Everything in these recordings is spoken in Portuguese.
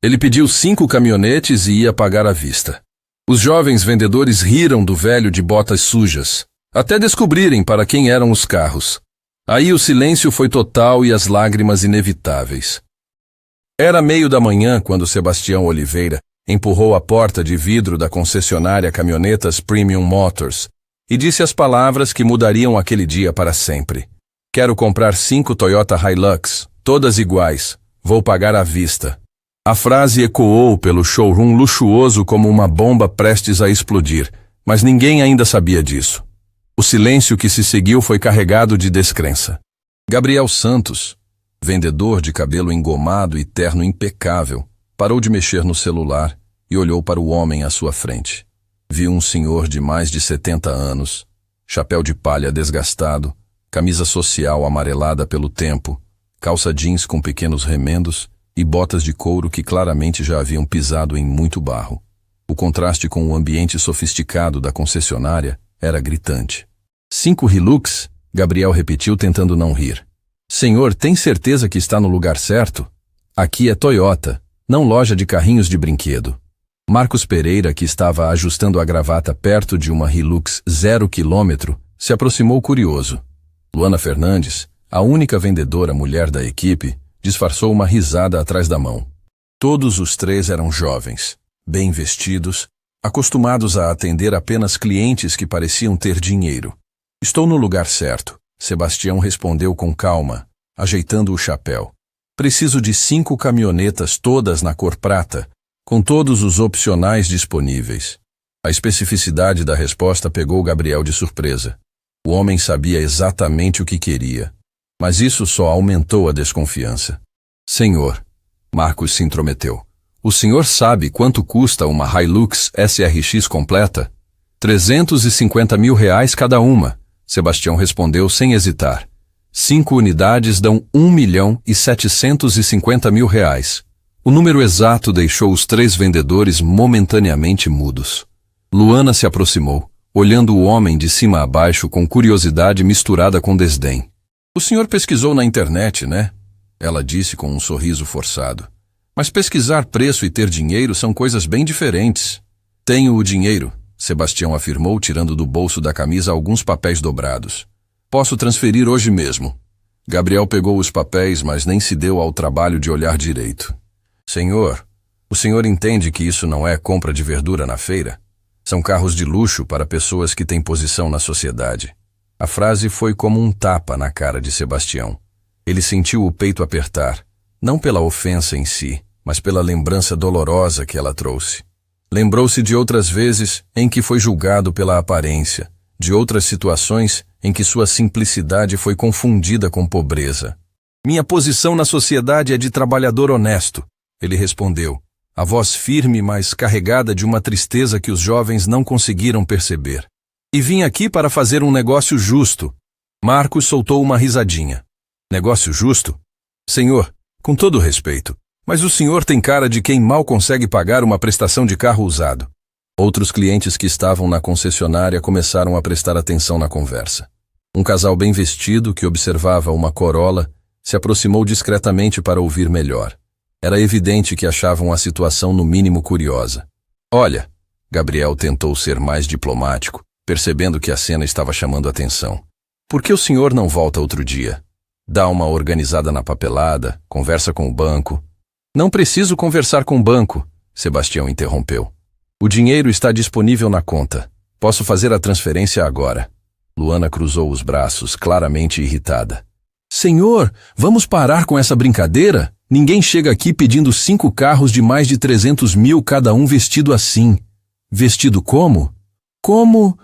Ele pediu 5 caminhonetes e ia pagar à vista. Os jovens vendedores riram do velho de botas sujas, até descobrirem para quem eram os carros. Aí o silêncio foi total e as lágrimas inevitáveis. Era meio da manhã quando Sebastião Oliveira empurrou a porta de vidro da concessionária Caminhonetas Premium Motors e disse as palavras que mudariam aquele dia para sempre. Quero comprar 5 Toyota Hilux, todas iguais. Vou pagar à vista. A frase ecoou pelo showroom luxuoso como uma bomba prestes a explodir, mas ninguém ainda sabia disso. O silêncio que se seguiu foi carregado de descrença. Gabriel Santos, vendedor de cabelo engomado e terno impecável, parou de mexer no celular e olhou para o homem à sua frente. Viu um senhor de mais de 70 anos, chapéu de palha desgastado, camisa social amarelada pelo tempo, calça jeans com pequenos remendos e botas de couro que claramente já haviam pisado em muito barro. O contraste com o ambiente sofisticado da concessionária era gritante. 5 Hilux? Gabriel repetiu tentando não rir. Senhor, tem certeza que está no lugar certo? Aqui é Toyota, não loja de carrinhos de brinquedo. Marcos Pereira, que estava ajustando a gravata perto de uma Hilux 0 km, se aproximou curioso. Luana Fernandes, a única vendedora mulher da equipe, disfarçou uma risada atrás da mão. Todos os 3 eram jovens, bem vestidos, acostumados a atender apenas clientes que pareciam ter dinheiro. Estou no lugar certo, Sebastião respondeu com calma, ajeitando o chapéu. Preciso de 5 caminhonetas todas na cor prata, com todos os opcionais disponíveis. A especificidade da resposta pegou Gabriel de surpresa. O homem sabia exatamente o que queria, mas isso só aumentou a desconfiança. Senhor, Marcos se intrometeu, o senhor sabe quanto custa uma Hilux SRX completa? 350 mil reais cada uma, Sebastião respondeu sem hesitar. 5 unidades dão 1.750.000 reais. O número exato deixou os 3 vendedores momentaneamente mudos. Luana se aproximou, olhando o homem de cima a baixo com curiosidade misturada com desdém. O senhor pesquisou na internet, né? Ela disse com um sorriso forçado. Mas pesquisar preço e ter dinheiro são coisas bem diferentes. Tenho o dinheiro, Sebastião afirmou, tirando do bolso da camisa alguns papéis dobrados. Posso transferir hoje mesmo. Gabriel pegou os papéis, mas nem se deu ao trabalho de olhar direito. Senhor, o senhor entende que isso não é compra de verdura na feira? São carros de luxo para pessoas que têm posição na sociedade. A frase foi como um tapa na cara de Sebastião. Ele sentiu o peito apertar, não pela ofensa em si, mas pela lembrança dolorosa que ela trouxe. Lembrou-se de outras vezes em que foi julgado pela aparência, de outras situações em que sua simplicidade foi confundida com pobreza. Minha posição na sociedade é de trabalhador honesto, ele respondeu, a voz firme, mas carregada de uma tristeza que os jovens não conseguiram perceber. E vim aqui para fazer um negócio justo. Marcos soltou uma risadinha. Negócio justo? Senhor, com todo respeito, mas o senhor tem cara de quem mal consegue pagar uma prestação de carro usado. Outros clientes que estavam na concessionária começaram a prestar atenção na conversa. Um casal bem vestido, que observava uma Corolla, se aproximou discretamente para ouvir melhor. Era evidente que achavam a situação no mínimo curiosa. Olha, Gabriel tentou ser mais diplomático, percebendo que a cena estava chamando atenção. Por que o senhor não volta outro dia? Dá uma organizada na papelada, conversa com o banco. Não preciso conversar com o banco, Sebastião interrompeu. O dinheiro está disponível na conta. Posso fazer a transferência agora. Luana cruzou os braços, claramente irritada. Senhor, vamos parar com essa brincadeira? Ninguém chega aqui pedindo 5 carros de mais de 300 mil cada um vestido assim. Vestido como? Como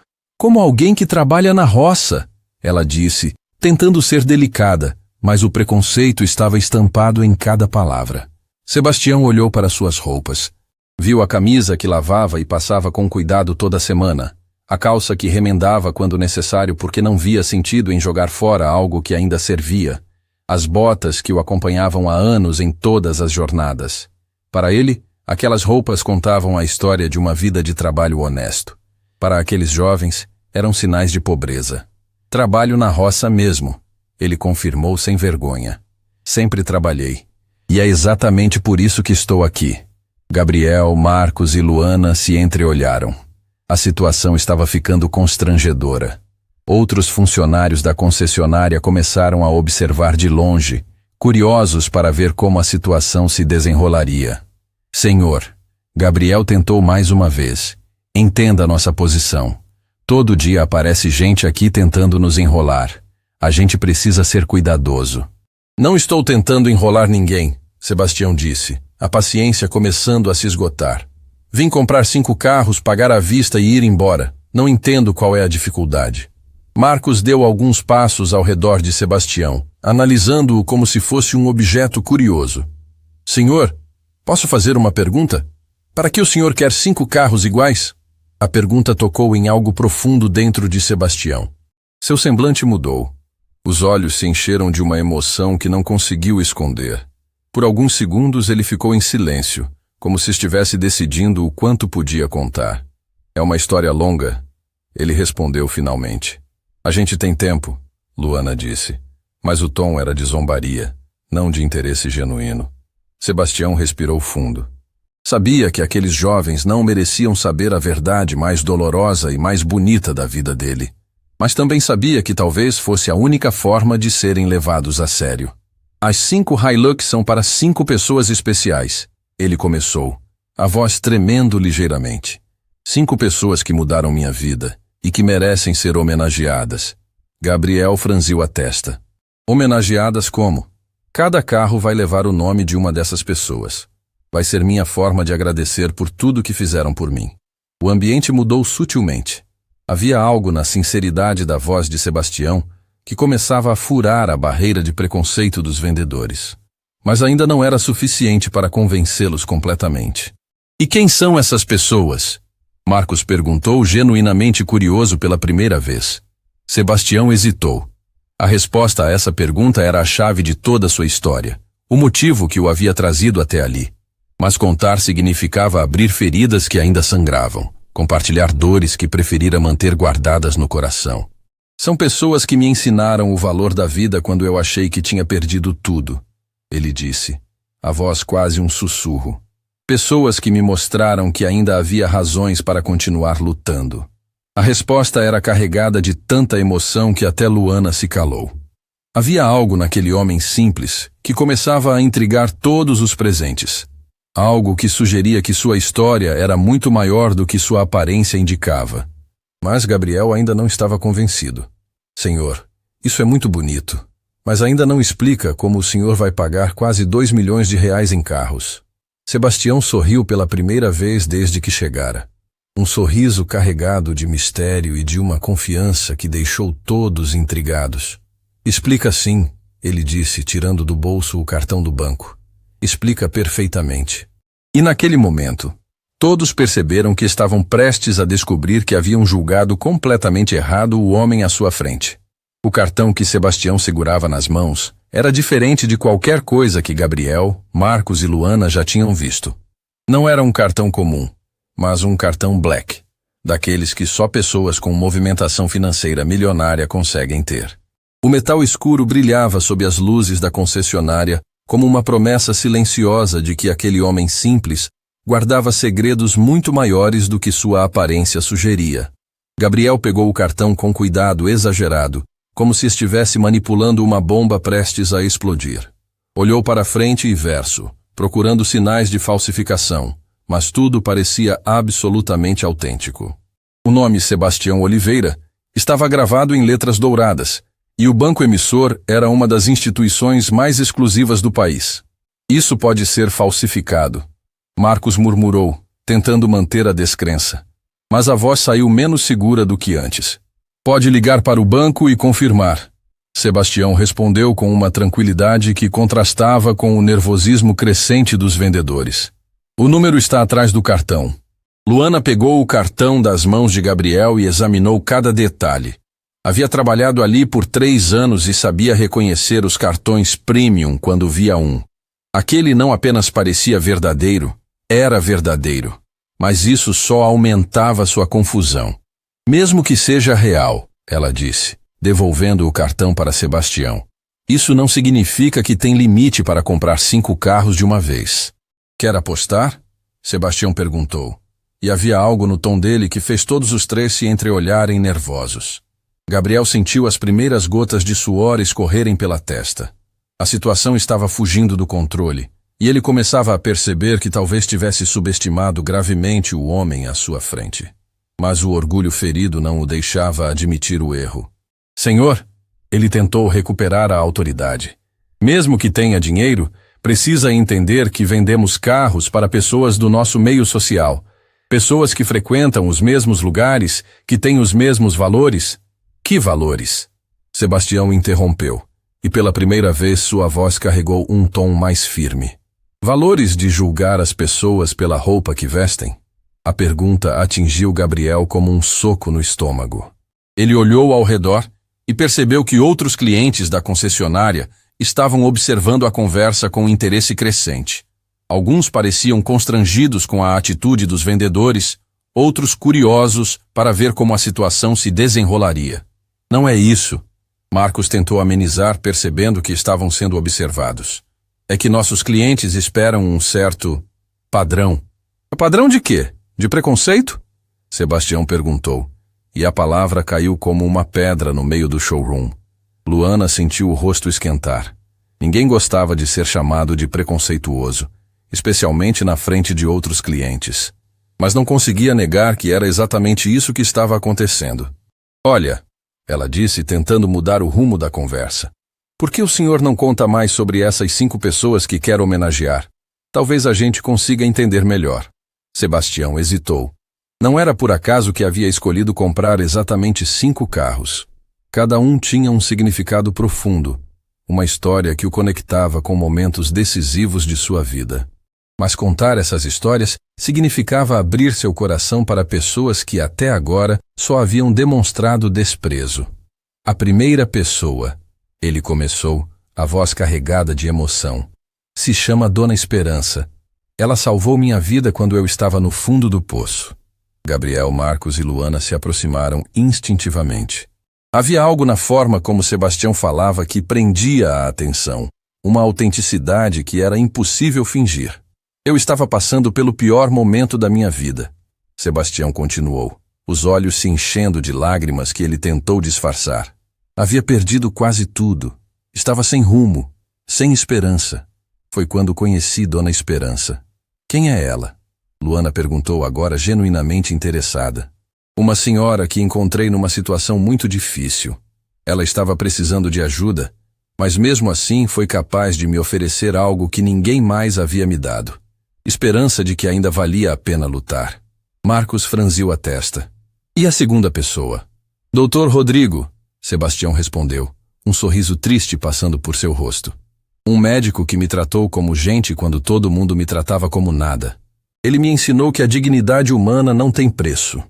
alguém que trabalha na roça, ela disse, tentando ser delicada, mas o preconceito estava estampado em cada palavra. Sebastião olhou para suas roupas. Viu a camisa que lavava e passava com cuidado toda semana, a calça que remendava quando necessário porque não via sentido em jogar fora algo que ainda servia, as botas que o acompanhavam há anos em todas as jornadas. Para ele, aquelas roupas contavam a história de uma vida de trabalho honesto. Para aqueles jovens, eram sinais de pobreza. Trabalho na roça mesmo, ele confirmou sem vergonha. Sempre trabalhei. E é exatamente por isso que estou aqui. Gabriel, Marcos e Luana se entreolharam. A situação estava ficando constrangedora. Outros funcionários da concessionária começaram a observar de longe, curiosos para ver como a situação se desenrolaria. Senhor, Gabriel tentou mais uma vez. Entenda nossa posição. Todo dia aparece gente aqui tentando nos enrolar. A gente precisa ser cuidadoso. Não estou tentando enrolar ninguém, Sebastião disse, a paciência começando a se esgotar. Vim comprar 5 carros, pagar à vista e ir embora. Não entendo qual é a dificuldade. Marcos deu alguns passos ao redor de Sebastião, analisando-o como se fosse um objeto curioso. Senhor, posso fazer uma pergunta? Para que o senhor quer 5 carros iguais? A pergunta tocou em algo profundo dentro de Sebastião. Seu semblante mudou. Os olhos se encheram de uma emoção que não conseguiu esconder. Por alguns segundos ele ficou em silêncio, como se estivesse decidindo o quanto podia contar. É uma história longa, ele respondeu finalmente. A gente tem tempo, Luana disse, mas o tom era de zombaria, não de interesse genuíno. Sebastião respirou fundo. Sabia que aqueles jovens não mereciam saber a verdade mais dolorosa e mais bonita da vida dele, mas também sabia que talvez fosse a única forma de serem levados a sério. As 5 Hilux são para 5 pessoas especiais, ele começou, a voz tremendo ligeiramente. 5 pessoas que mudaram minha vida e que merecem ser homenageadas. Gabriel franziu a testa. Homenageadas como? Cada carro vai levar o nome de uma dessas pessoas. Vai ser minha forma de agradecer por tudo que fizeram por mim. O ambiente mudou sutilmente. Havia algo na sinceridade da voz de Sebastião que começava a furar a barreira de preconceito dos vendedores. Mas ainda não era suficiente para convencê-los completamente. E quem são essas pessoas? Marcos perguntou, genuinamente curioso pela primeira vez. Sebastião hesitou. A resposta a essa pergunta era a chave de toda sua história, o motivo que o havia trazido até ali. Mas contar significava abrir feridas que ainda sangravam, compartilhar dores que preferira manter guardadas no coração. São pessoas que me ensinaram o valor da vida quando eu achei que tinha perdido tudo, ele disse, a voz quase um sussurro. Pessoas que me mostraram que ainda havia razões para continuar lutando. A resposta era carregada de tanta emoção que até Luana se calou. Havia algo naquele homem simples que começava a intrigar todos os presentes. Algo que sugeria que sua história era muito maior do que sua aparência indicava. Mas Gabriel ainda não estava convencido. Senhor, isso é muito bonito, mas ainda não explica como o senhor vai pagar quase 2 milhões de reais em carros. Sebastião sorriu pela primeira vez desde que chegara. Um sorriso carregado de mistério e de uma confiança que deixou todos intrigados. Explica sim, ele disse, tirando do bolso o cartão do banco. Explica perfeitamente. E naquele momento, todos perceberam que estavam prestes a descobrir que haviam julgado completamente errado o homem à sua frente. O cartão que Sebastião segurava nas mãos era diferente de qualquer coisa que Gabriel, Marcos e Luana já tinham visto. Não era um cartão comum, mas um cartão black, daqueles que só pessoas com movimentação financeira milionária conseguem ter. O metal escuro brilhava sob as luzes da concessionária como uma promessa silenciosa de que aquele homem simples guardava segredos muito maiores do que sua aparência sugeria. Gabriel pegou o cartão com cuidado exagerado, como se estivesse manipulando uma bomba prestes a explodir. Olhou para frente e verso, procurando sinais de falsificação, mas tudo parecia absolutamente autêntico. O nome Sebastião Oliveira estava gravado em letras douradas, e o banco emissor era uma das instituições mais exclusivas do país. Isso pode ser falsificado, Marcos murmurou, tentando manter a descrença. Mas a voz saiu menos segura do que antes. Pode ligar para o banco e confirmar. Sebastião respondeu com uma tranquilidade que contrastava com o nervosismo crescente dos vendedores. O número está atrás do cartão. Luana pegou o cartão das mãos de Gabriel e examinou cada detalhe. Havia trabalhado ali por 3 anos e sabia reconhecer os cartões premium quando via um. Aquele não apenas parecia verdadeiro, era verdadeiro. Mas isso só aumentava sua confusão. Mesmo que seja real, ela disse, devolvendo o cartão para Sebastião. Isso não significa que tem limite para comprar 5 carros de uma vez. Quer apostar? Sebastião perguntou. E havia algo no tom dele que fez todos os três se entreolharem nervosos. Gabriel sentiu as primeiras gotas de suor escorrerem pela testa. A situação estava fugindo do controle, e ele começava a perceber que talvez tivesse subestimado gravemente o homem à sua frente. Mas o orgulho ferido não o deixava admitir o erro. Senhor, ele tentou recuperar a autoridade. Mesmo que tenha dinheiro, precisa entender que vendemos carros para pessoas do nosso meio social. Pessoas que frequentam os mesmos lugares, que têm os mesmos valores. Que valores? Sebastião interrompeu, e pela primeira vez sua voz carregou um tom mais firme. Valores de julgar as pessoas pela roupa que vestem? A pergunta atingiu Gabriel como um soco no estômago. Ele olhou ao redor e percebeu que outros clientes da concessionária estavam observando a conversa com interesse crescente. Alguns pareciam constrangidos com a atitude dos vendedores, outros curiosos para ver como a situação se desenrolaria. Não é isso. Marcos tentou amenizar, percebendo que estavam sendo observados. É que nossos clientes esperam um certo padrão. Padrão de quê? De preconceito? Sebastião perguntou, e a palavra caiu como uma pedra no meio do showroom. Luana sentiu o rosto esquentar. Ninguém gostava de ser chamado de preconceituoso, especialmente na frente de outros clientes. Mas não conseguia negar que era exatamente isso que estava acontecendo. Olha, ela disse, tentando mudar o rumo da conversa. Por que o senhor não conta mais sobre essas 5 pessoas que quer homenagear? Talvez a gente consiga entender melhor. Sebastião hesitou. Não era por acaso que havia escolhido comprar exatamente 5 carros. Cada um tinha um significado profundo, uma história que o conectava com momentos decisivos de sua vida. Mas contar essas histórias significava abrir seu coração para pessoas que até agora só haviam demonstrado desprezo. A primeira pessoa, ele começou, a voz carregada de emoção, se chama Dona Esperança. Ela salvou minha vida quando eu estava no fundo do poço. Gabriel, Marcos e Luana se aproximaram instintivamente. Havia algo na forma como Sebastião falava que prendia a atenção, uma autenticidade que era impossível fingir. Eu estava passando pelo pior momento da minha vida. Sebastião continuou, os olhos se enchendo de lágrimas que ele tentou disfarçar. Havia perdido quase tudo. Estava sem rumo, sem esperança. Foi quando conheci Dona Esperança. Quem é ela? Luana perguntou agora genuinamente interessada. Uma senhora que encontrei numa situação muito difícil. Ela estava precisando de ajuda, mas mesmo assim foi capaz de me oferecer algo que ninguém mais havia me dado. Esperança de que ainda valia a pena lutar. Marcos franziu a testa. E a segunda pessoa? Doutor Rodrigo, Sebastião respondeu, um sorriso triste passando por seu rosto. Um médico que me tratou como gente quando todo mundo me tratava como nada. Ele me ensinou que a dignidade humana não tem preço.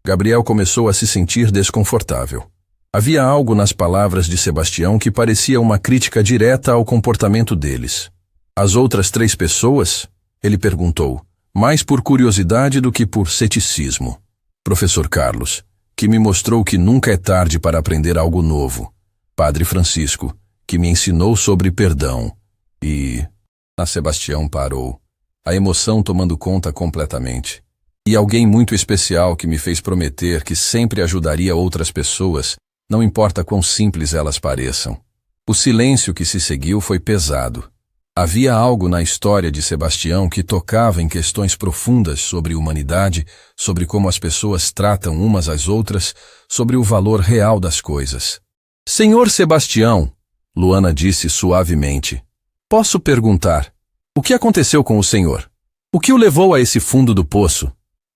Gabriel começou a se sentir desconfortável. Havia algo nas palavras de Sebastião que parecia uma crítica direta ao comportamento deles. As outras 3 pessoas? Ele perguntou, mais por curiosidade do que por ceticismo. Professor Carlos, que me mostrou que nunca é tarde para aprender algo novo. Padre Francisco, que me ensinou sobre perdão. E... Sebastião parou, a emoção tomando conta completamente. E alguém muito especial que me fez prometer que sempre ajudaria outras pessoas, não importa quão simples elas pareçam. O silêncio que se seguiu foi pesado. Havia algo na história de Sebastião que tocava em questões profundas sobre humanidade, sobre como as pessoas tratam umas às outras, sobre o valor real das coisas. Senhor Sebastião, Luana disse suavemente, posso perguntar, o que aconteceu com o senhor? O que o levou a esse fundo do poço?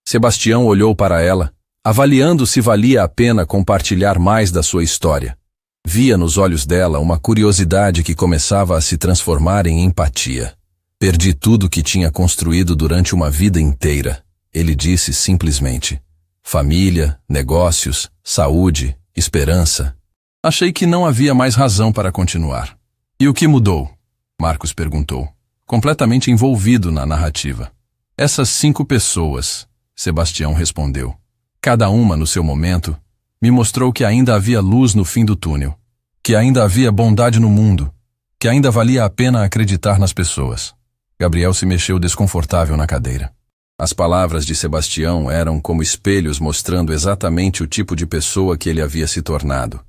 Sebastião olhou para ela, avaliando se valia a pena compartilhar mais da sua história. Via nos olhos dela uma curiosidade que começava a se transformar em empatia. Perdi tudo que tinha construído durante uma vida inteira, ele disse simplesmente. Família, negócios, saúde, esperança. Achei que não havia mais razão para continuar. E o que mudou? Marcos perguntou, completamente envolvido na narrativa. Essas 5 pessoas, Sebastião respondeu. Cada uma, no seu momento, me mostrou que ainda havia luz no fim do túnel, que ainda havia bondade no mundo, que ainda valia a pena acreditar nas pessoas. Gabriel se mexeu desconfortável na cadeira. As palavras de Sebastião eram como espelhos mostrando exatamente o tipo de pessoa que ele havia se tornado.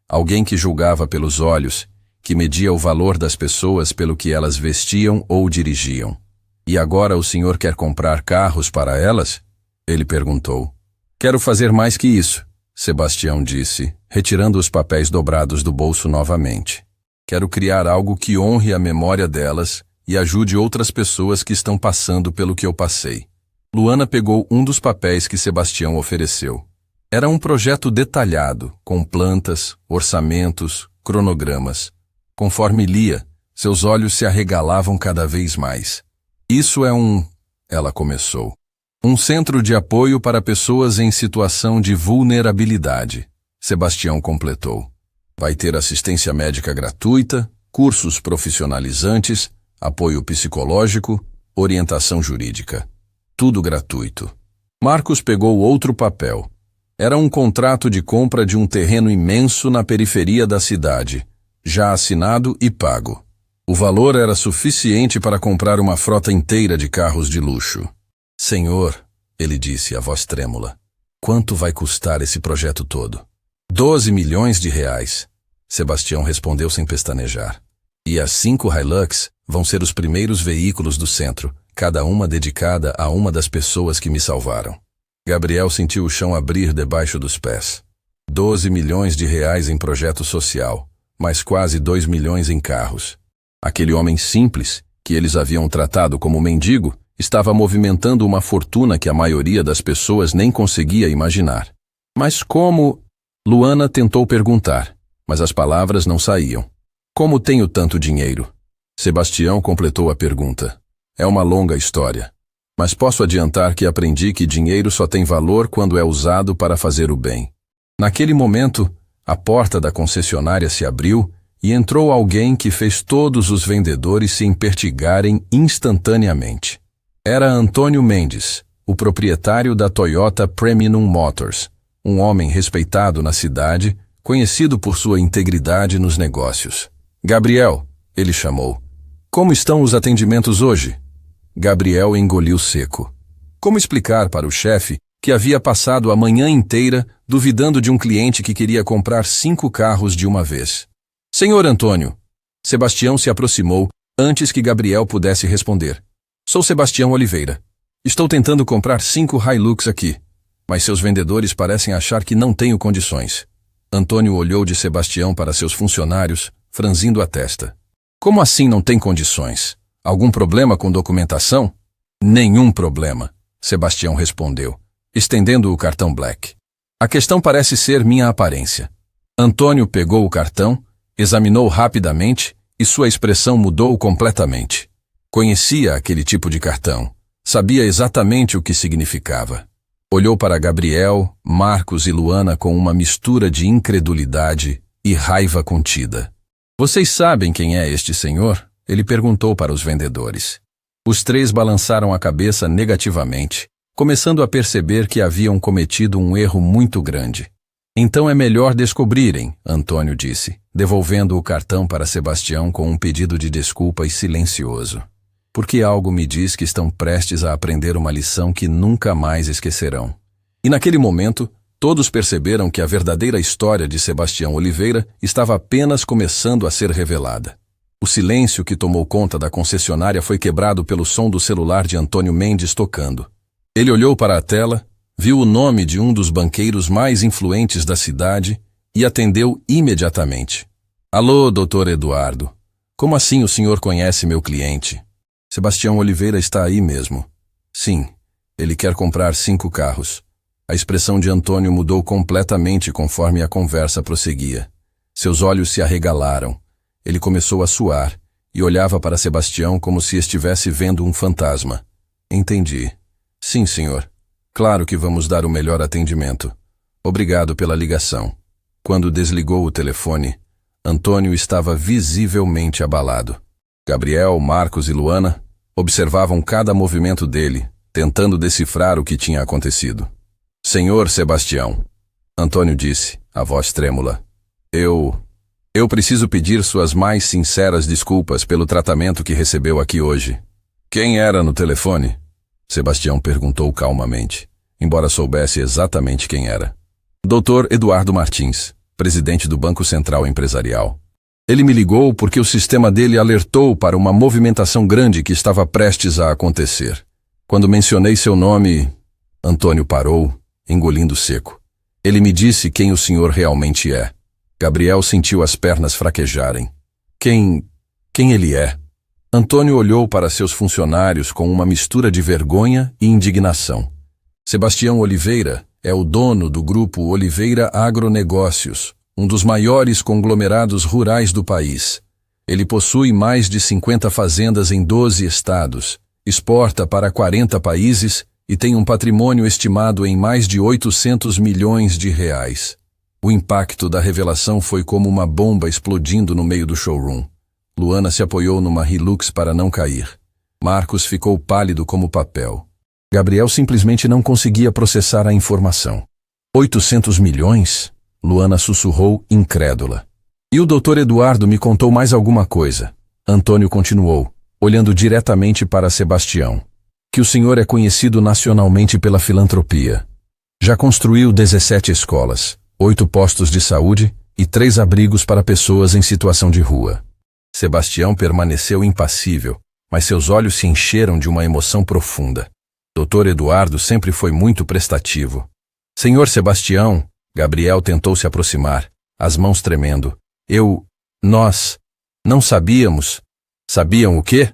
Alguém que julgava pelos olhos, que media o valor das pessoas pelo que elas vestiam ou dirigiam. E agora o senhor quer comprar carros para elas? Ele perguntou. Quero fazer mais que isso, Sebastião disse, retirando os papéis dobrados do bolso novamente. Quero criar algo que honre a memória delas e ajude outras pessoas que estão passando pelo que eu passei. Luana pegou um dos papéis que Sebastião ofereceu. Era um projeto detalhado, com plantas, orçamentos, cronogramas. Conforme lia, seus olhos se arregalavam cada vez mais. Isso é ela começou. Um centro de apoio para pessoas em situação de vulnerabilidade, Sebastião completou. Vai ter assistência médica gratuita, cursos profissionalizantes, apoio psicológico, orientação jurídica. Tudo gratuito. Marcos pegou outro papel. Era um contrato de compra de um terreno imenso na periferia da cidade, já assinado e pago. O valor era suficiente para comprar uma frota inteira de carros de luxo. Senhor, ele disse, a voz trêmula, quanto vai custar esse projeto todo? 12 milhões de reais. Sebastião respondeu sem pestanejar. E as 5 Hilux vão ser os primeiros veículos do centro, cada uma dedicada a uma das pessoas que me salvaram. Gabriel sentiu o chão abrir debaixo dos pés. 12 milhões de reais em projeto social, mais quase 2 milhões em carros. Aquele homem simples, que eles haviam tratado como mendigo, estava movimentando uma fortuna que a maioria das pessoas nem conseguia imaginar. Mas como? Luana tentou perguntar, mas as palavras não saíam. Como tenho tanto dinheiro? Sebastião completou a pergunta. É uma longa história. Mas posso adiantar que aprendi que dinheiro só tem valor quando é usado para fazer o bem. Naquele momento, a porta da concessionária se abriu e entrou alguém que fez todos os vendedores se empertigarem instantaneamente. Era Antônio Mendes, o proprietário da Toyota Premium Motors, um homem respeitado na cidade, conhecido por sua integridade nos negócios. Gabriel, ele chamou. Como estão os atendimentos hoje? Gabriel engoliu seco. Como explicar para o chefe que havia passado a manhã inteira duvidando de um cliente que queria comprar 5 carros de uma vez? Senhor Antônio, Sebastião se aproximou antes que Gabriel pudesse responder. Sou Sebastião Oliveira. Estou tentando comprar 5 Hilux aqui, mas seus vendedores parecem achar que não tenho condições. Antônio olhou de Sebastião para seus funcionários, franzindo a testa. Como assim não tem condições? Algum problema com documentação? Nenhum problema, Sebastião respondeu, estendendo o cartão Black. A questão parece ser minha aparência. Antônio pegou o cartão, examinou rapidamente e sua expressão mudou completamente. Conhecia aquele tipo de cartão, sabia exatamente o que significava. Olhou para Gabriel, Marcos e Luana com uma mistura de incredulidade e raiva contida. Vocês sabem quem é este senhor? Ele perguntou para os vendedores. Os 3 balançaram a cabeça negativamente, começando a perceber que haviam cometido um erro muito grande. Então é melhor descobrirem, Antônio disse, devolvendo o cartão para Sebastião com um pedido de desculpa e silencioso. Porque algo me diz que estão prestes a aprender uma lição que nunca mais esquecerão. E naquele momento, todos perceberam que a verdadeira história de Sebastião Oliveira estava apenas começando a ser revelada. O silêncio que tomou conta da concessionária foi quebrado pelo som do celular de Antônio Mendes tocando. Ele olhou para a tela, viu o nome de um dos banqueiros mais influentes da cidade e atendeu imediatamente. Alô, doutor Eduardo. Como assim o senhor conhece meu cliente? Sebastião Oliveira está aí mesmo. Sim, ele quer comprar 5 carros. A expressão de Antônio mudou completamente conforme a conversa prosseguia. Seus olhos se arregalaram. Ele começou a suar e olhava para Sebastião como se estivesse vendo um fantasma. Entendi. Sim, senhor. Claro que vamos dar o melhor atendimento. Obrigado pela ligação. Quando desligou o telefone, Antônio estava visivelmente abalado. Gabriel, Marcos e Luana observavam cada movimento dele, tentando decifrar o que tinha acontecido. Senhor Sebastião, Antônio disse, a voz trêmula. Eu preciso pedir suas mais sinceras desculpas pelo tratamento que recebeu aqui hoje. Quem era no telefone? Sebastião perguntou calmamente, embora soubesse exatamente quem era. Dr. Eduardo Martins, presidente do Banco Central Empresarial. Ele me ligou porque o sistema dele alertou para uma movimentação grande que estava prestes a acontecer. Quando mencionei seu nome, Antônio parou, engolindo seco. Ele me disse quem o senhor realmente é. Gabriel sentiu as pernas fraquejarem. Quem ele é? Antônio olhou para seus funcionários com uma mistura de vergonha e indignação. Sebastião Oliveira é o dono do grupo Oliveira Agronegócios, um dos maiores conglomerados rurais do país. Ele possui mais de 50 fazendas em 12 estados, exporta para 40 países e tem um patrimônio estimado em mais de 800 milhões de reais. O impacto da revelação foi como uma bomba explodindo no meio do showroom. Luana se apoiou numa Hilux para não cair. Marcos ficou pálido como papel. Gabriel simplesmente não conseguia processar a informação. 800 milhões? Luana sussurrou, incrédula. E o Dr. Eduardo me contou mais alguma coisa. Antônio continuou, olhando diretamente para Sebastião. Que o senhor é conhecido nacionalmente pela filantropia. Já construiu 17 escolas, 8 postos de saúde e 3 abrigos para pessoas em situação de rua. Sebastião permaneceu impassível, mas seus olhos se encheram de uma emoção profunda. Dr. Eduardo sempre foi muito prestativo. Senhor Sebastião, Gabriel tentou se aproximar, as mãos tremendo. Nós não sabíamos. Sabiam o quê?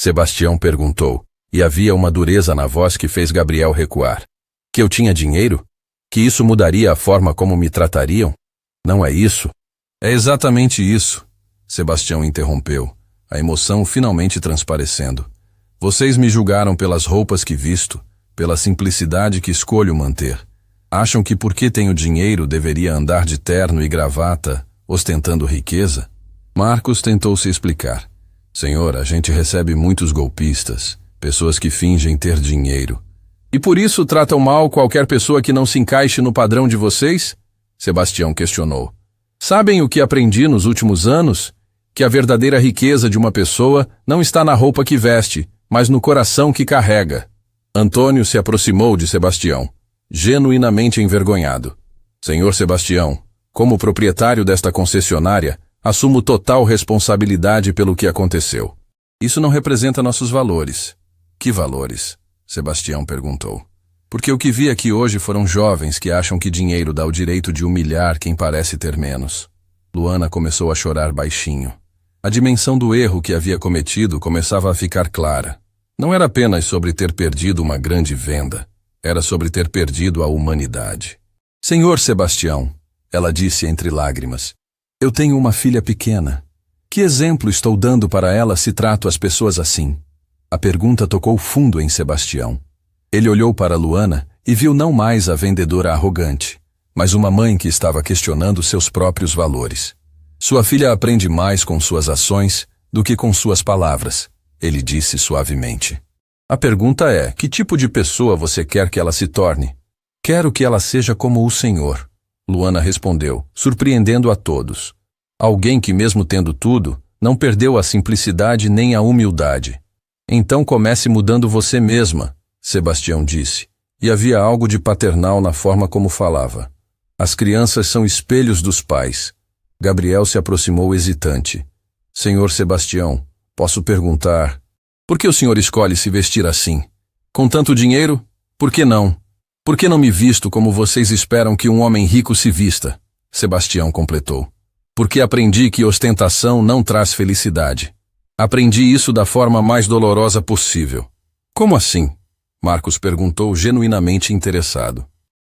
Sebastião perguntou, e havia uma dureza na voz que fez Gabriel recuar. Que eu tinha dinheiro? Que isso mudaria a forma como me tratariam? Não é isso? É exatamente isso, Sebastião interrompeu, a emoção finalmente transparecendo. Vocês me julgaram pelas roupas que visto, pela simplicidade que escolho manter. Acham que porque tenho dinheiro deveria andar de terno e gravata, ostentando riqueza? Marcos tentou se explicar. Senhor, a gente recebe muitos golpistas, pessoas que fingem ter dinheiro. E por isso tratam mal qualquer pessoa que não se encaixe no padrão de vocês? Sebastião questionou. Sabem o que aprendi nos últimos anos? Que a verdadeira riqueza de uma pessoa não está na roupa que veste, mas no coração que carrega. Antônio se aproximou de Sebastião, genuinamente envergonhado. Senhor Sebastião, como proprietário desta concessionária, assumo total responsabilidade pelo que aconteceu. Isso não representa nossos valores. Que valores? Sebastião perguntou. Porque o que vi aqui hoje foram jovens que acham que dinheiro dá o direito de humilhar quem parece ter menos. Luana começou a chorar baixinho. A dimensão do erro que havia cometido começava a ficar clara. Não era apenas sobre ter perdido uma grande venda. Era sobre ter perdido a humanidade. Senhor Sebastião, ela disse entre lágrimas, eu tenho uma filha pequena. Que exemplo estou dando para ela se trato as pessoas assim? A pergunta tocou fundo em Sebastião. Ele olhou para Luana e viu não mais a vendedora arrogante, mas uma mãe que estava questionando seus próprios valores. Sua filha aprende mais com suas ações do que com suas palavras, ele disse suavemente. A pergunta é, que tipo de pessoa você quer que ela se torne? Quero que ela seja como o Senhor, Luana respondeu, surpreendendo a todos. Alguém que mesmo tendo tudo, não perdeu a simplicidade nem a humildade. Então comece mudando você mesma, Sebastião disse, e havia algo de paternal na forma como falava. As crianças são espelhos dos pais. Gabriel se aproximou hesitante. Senhor Sebastião, posso perguntar, por que o senhor escolhe se vestir assim? Com tanto dinheiro? Por que não? Por que não me visto como vocês esperam que um homem rico se vista? Sebastião completou. Porque aprendi que ostentação não traz felicidade. Aprendi isso da forma mais dolorosa possível. Como assim? Marcos perguntou genuinamente interessado.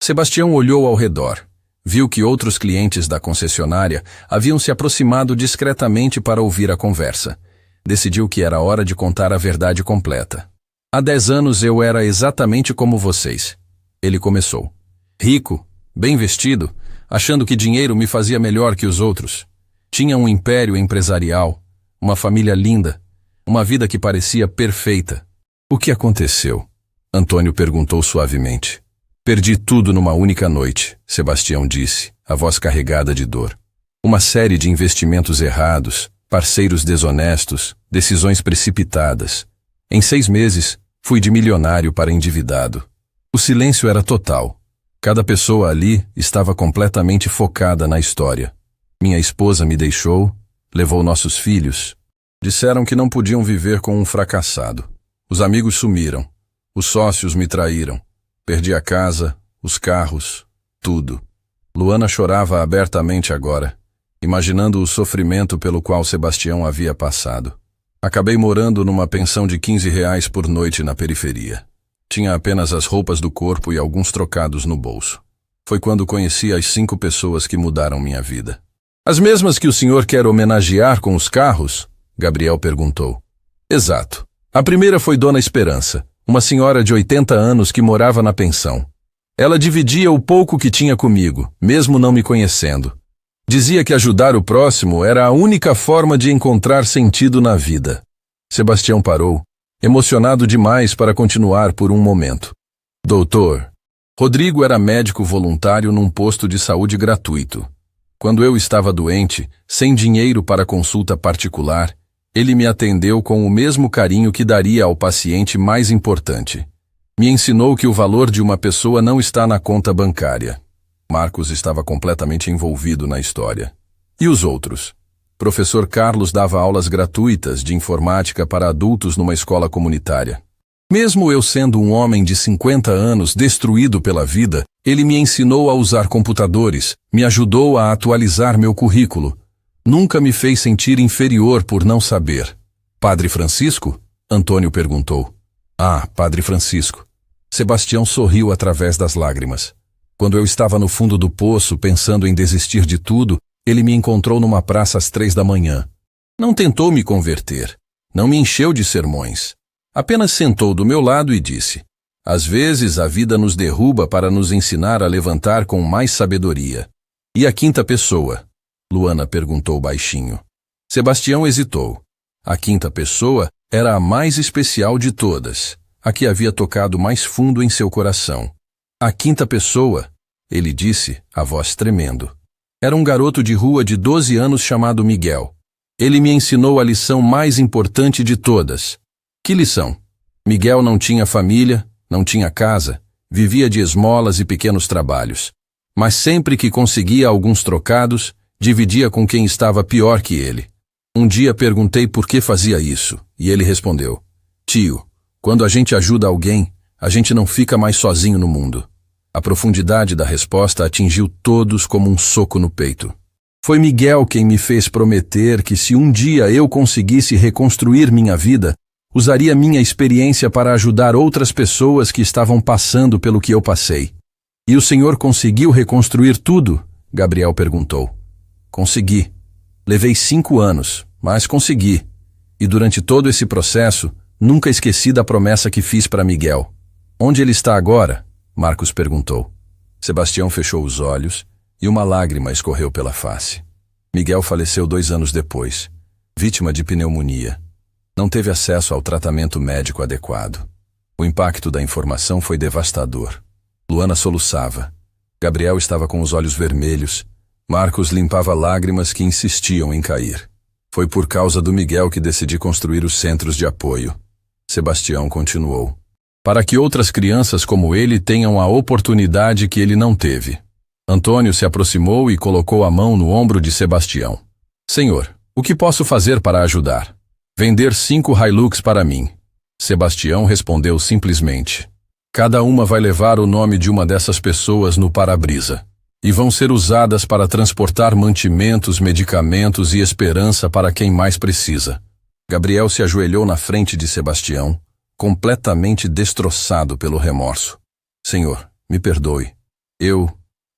Sebastião olhou ao redor. Viu que outros clientes da concessionária haviam se aproximado discretamente para ouvir a conversa. Decidiu que era hora de contar a verdade completa. Há 10 anos eu era exatamente como vocês. Ele começou. Rico, bem vestido, achando que dinheiro me fazia melhor que os outros. Tinha um império empresarial, uma família linda, uma vida que parecia perfeita. O que aconteceu? Antônio perguntou suavemente. Perdi tudo numa única noite, Sebastião disse, a voz carregada de dor. Uma série de investimentos errados, parceiros desonestos, decisões precipitadas. Em 6 meses, Fui de milionário para endividado. O silêncio era total. Cada pessoa ali estava completamente focada na história. Minha esposa me deixou, levou nossos filhos. Disseram que não podiam viver com um fracassado. Os amigos sumiram. Os sócios me traíram. Perdi a casa, os carros, tudo. Luana chorava abertamente agora, imaginando o sofrimento pelo qual Sebastião havia passado. Acabei morando numa pensão de R$ 15 por noite na periferia. Tinha apenas as roupas do corpo e alguns trocados no bolso. Foi quando conheci as 5 pessoas que mudaram minha vida. As mesmas que o senhor quer homenagear com os carros? Gabriel perguntou. Exato. A primeira foi Dona Esperança, uma senhora de 80 anos que morava na pensão. Ela dividia o pouco que tinha comigo, mesmo não me conhecendo. Dizia que ajudar o próximo era a única forma de encontrar sentido na vida. Sebastião parou, emocionado demais para continuar por um momento. Doutor, Rodrigo era médico voluntário num posto de saúde gratuito. Quando eu estava doente, sem dinheiro para consulta particular, ele me atendeu com o mesmo carinho que daria ao paciente mais importante. Me ensinou que o valor de uma pessoa não está na conta bancária. Marcos estava completamente envolvido na história. E os outros? Professor Carlos dava aulas gratuitas de informática para adultos numa escola comunitária. Mesmo eu sendo um homem de 50 anos destruído pela vida, ele me ensinou a usar computadores, me ajudou a atualizar meu currículo. Nunca me fez sentir inferior por não saber. Padre Francisco? Antônio perguntou. Ah, Padre Francisco. Sebastião sorriu através das lágrimas. Quando eu estava no fundo do poço, pensando em desistir de tudo, ele me encontrou numa praça às 3 da manhã. Não tentou me converter. Não me encheu de sermões. Apenas sentou do meu lado e disse: às vezes a vida nos derruba para nos ensinar a levantar com mais sabedoria. E a 5ª pessoa? Luana perguntou baixinho. Sebastião hesitou. A 5ª pessoa era a mais especial de todas, a que havia tocado mais fundo em seu coração. A 5ª pessoa, ele disse, a voz tremendo. Era um garoto de rua de 12 anos chamado Miguel. Ele me ensinou a lição mais importante de todas. Que lição? Miguel não tinha família, não tinha casa, vivia de esmolas e pequenos trabalhos. Mas sempre que conseguia alguns trocados, dividia com quem estava pior que ele. Um dia perguntei por que fazia isso, e ele respondeu: tio, quando a gente ajuda alguém, a gente não fica mais sozinho no mundo. A profundidade da resposta atingiu todos como um soco no peito. Foi Miguel quem me fez prometer que se um dia eu conseguisse reconstruir minha vida, usaria minha experiência para ajudar outras pessoas que estavam passando pelo que eu passei. E o senhor conseguiu reconstruir tudo? Gabriel perguntou. Consegui. Levei 5 anos, mas consegui. E durante todo esse processo, nunca esqueci da promessa que fiz para Miguel. Onde ele está agora? Marcos perguntou. Sebastião fechou os olhos e uma lágrima escorreu pela face. Miguel faleceu 2 anos depois, vítima de pneumonia. Não teve acesso ao tratamento médico adequado. O impacto da informação foi devastador. Luana soluçava. Gabriel estava com os olhos vermelhos. Marcos limpava lágrimas que insistiam em cair. Foi por causa do Miguel que decidi construir os centros de apoio. Sebastião continuou. Para que outras crianças como ele tenham a oportunidade que ele não teve. Antônio se aproximou e colocou a mão no ombro de Sebastião. Senhor, o que posso fazer para ajudar? Vender 5 Hilux para mim. Sebastião respondeu simplesmente. Cada uma vai levar o nome de uma dessas pessoas no para-brisa. E vão ser usadas para transportar mantimentos, medicamentos e esperança para quem mais precisa. Gabriel se ajoelhou na frente de Sebastião, completamente destroçado pelo remorso. Senhor, me perdoe. Eu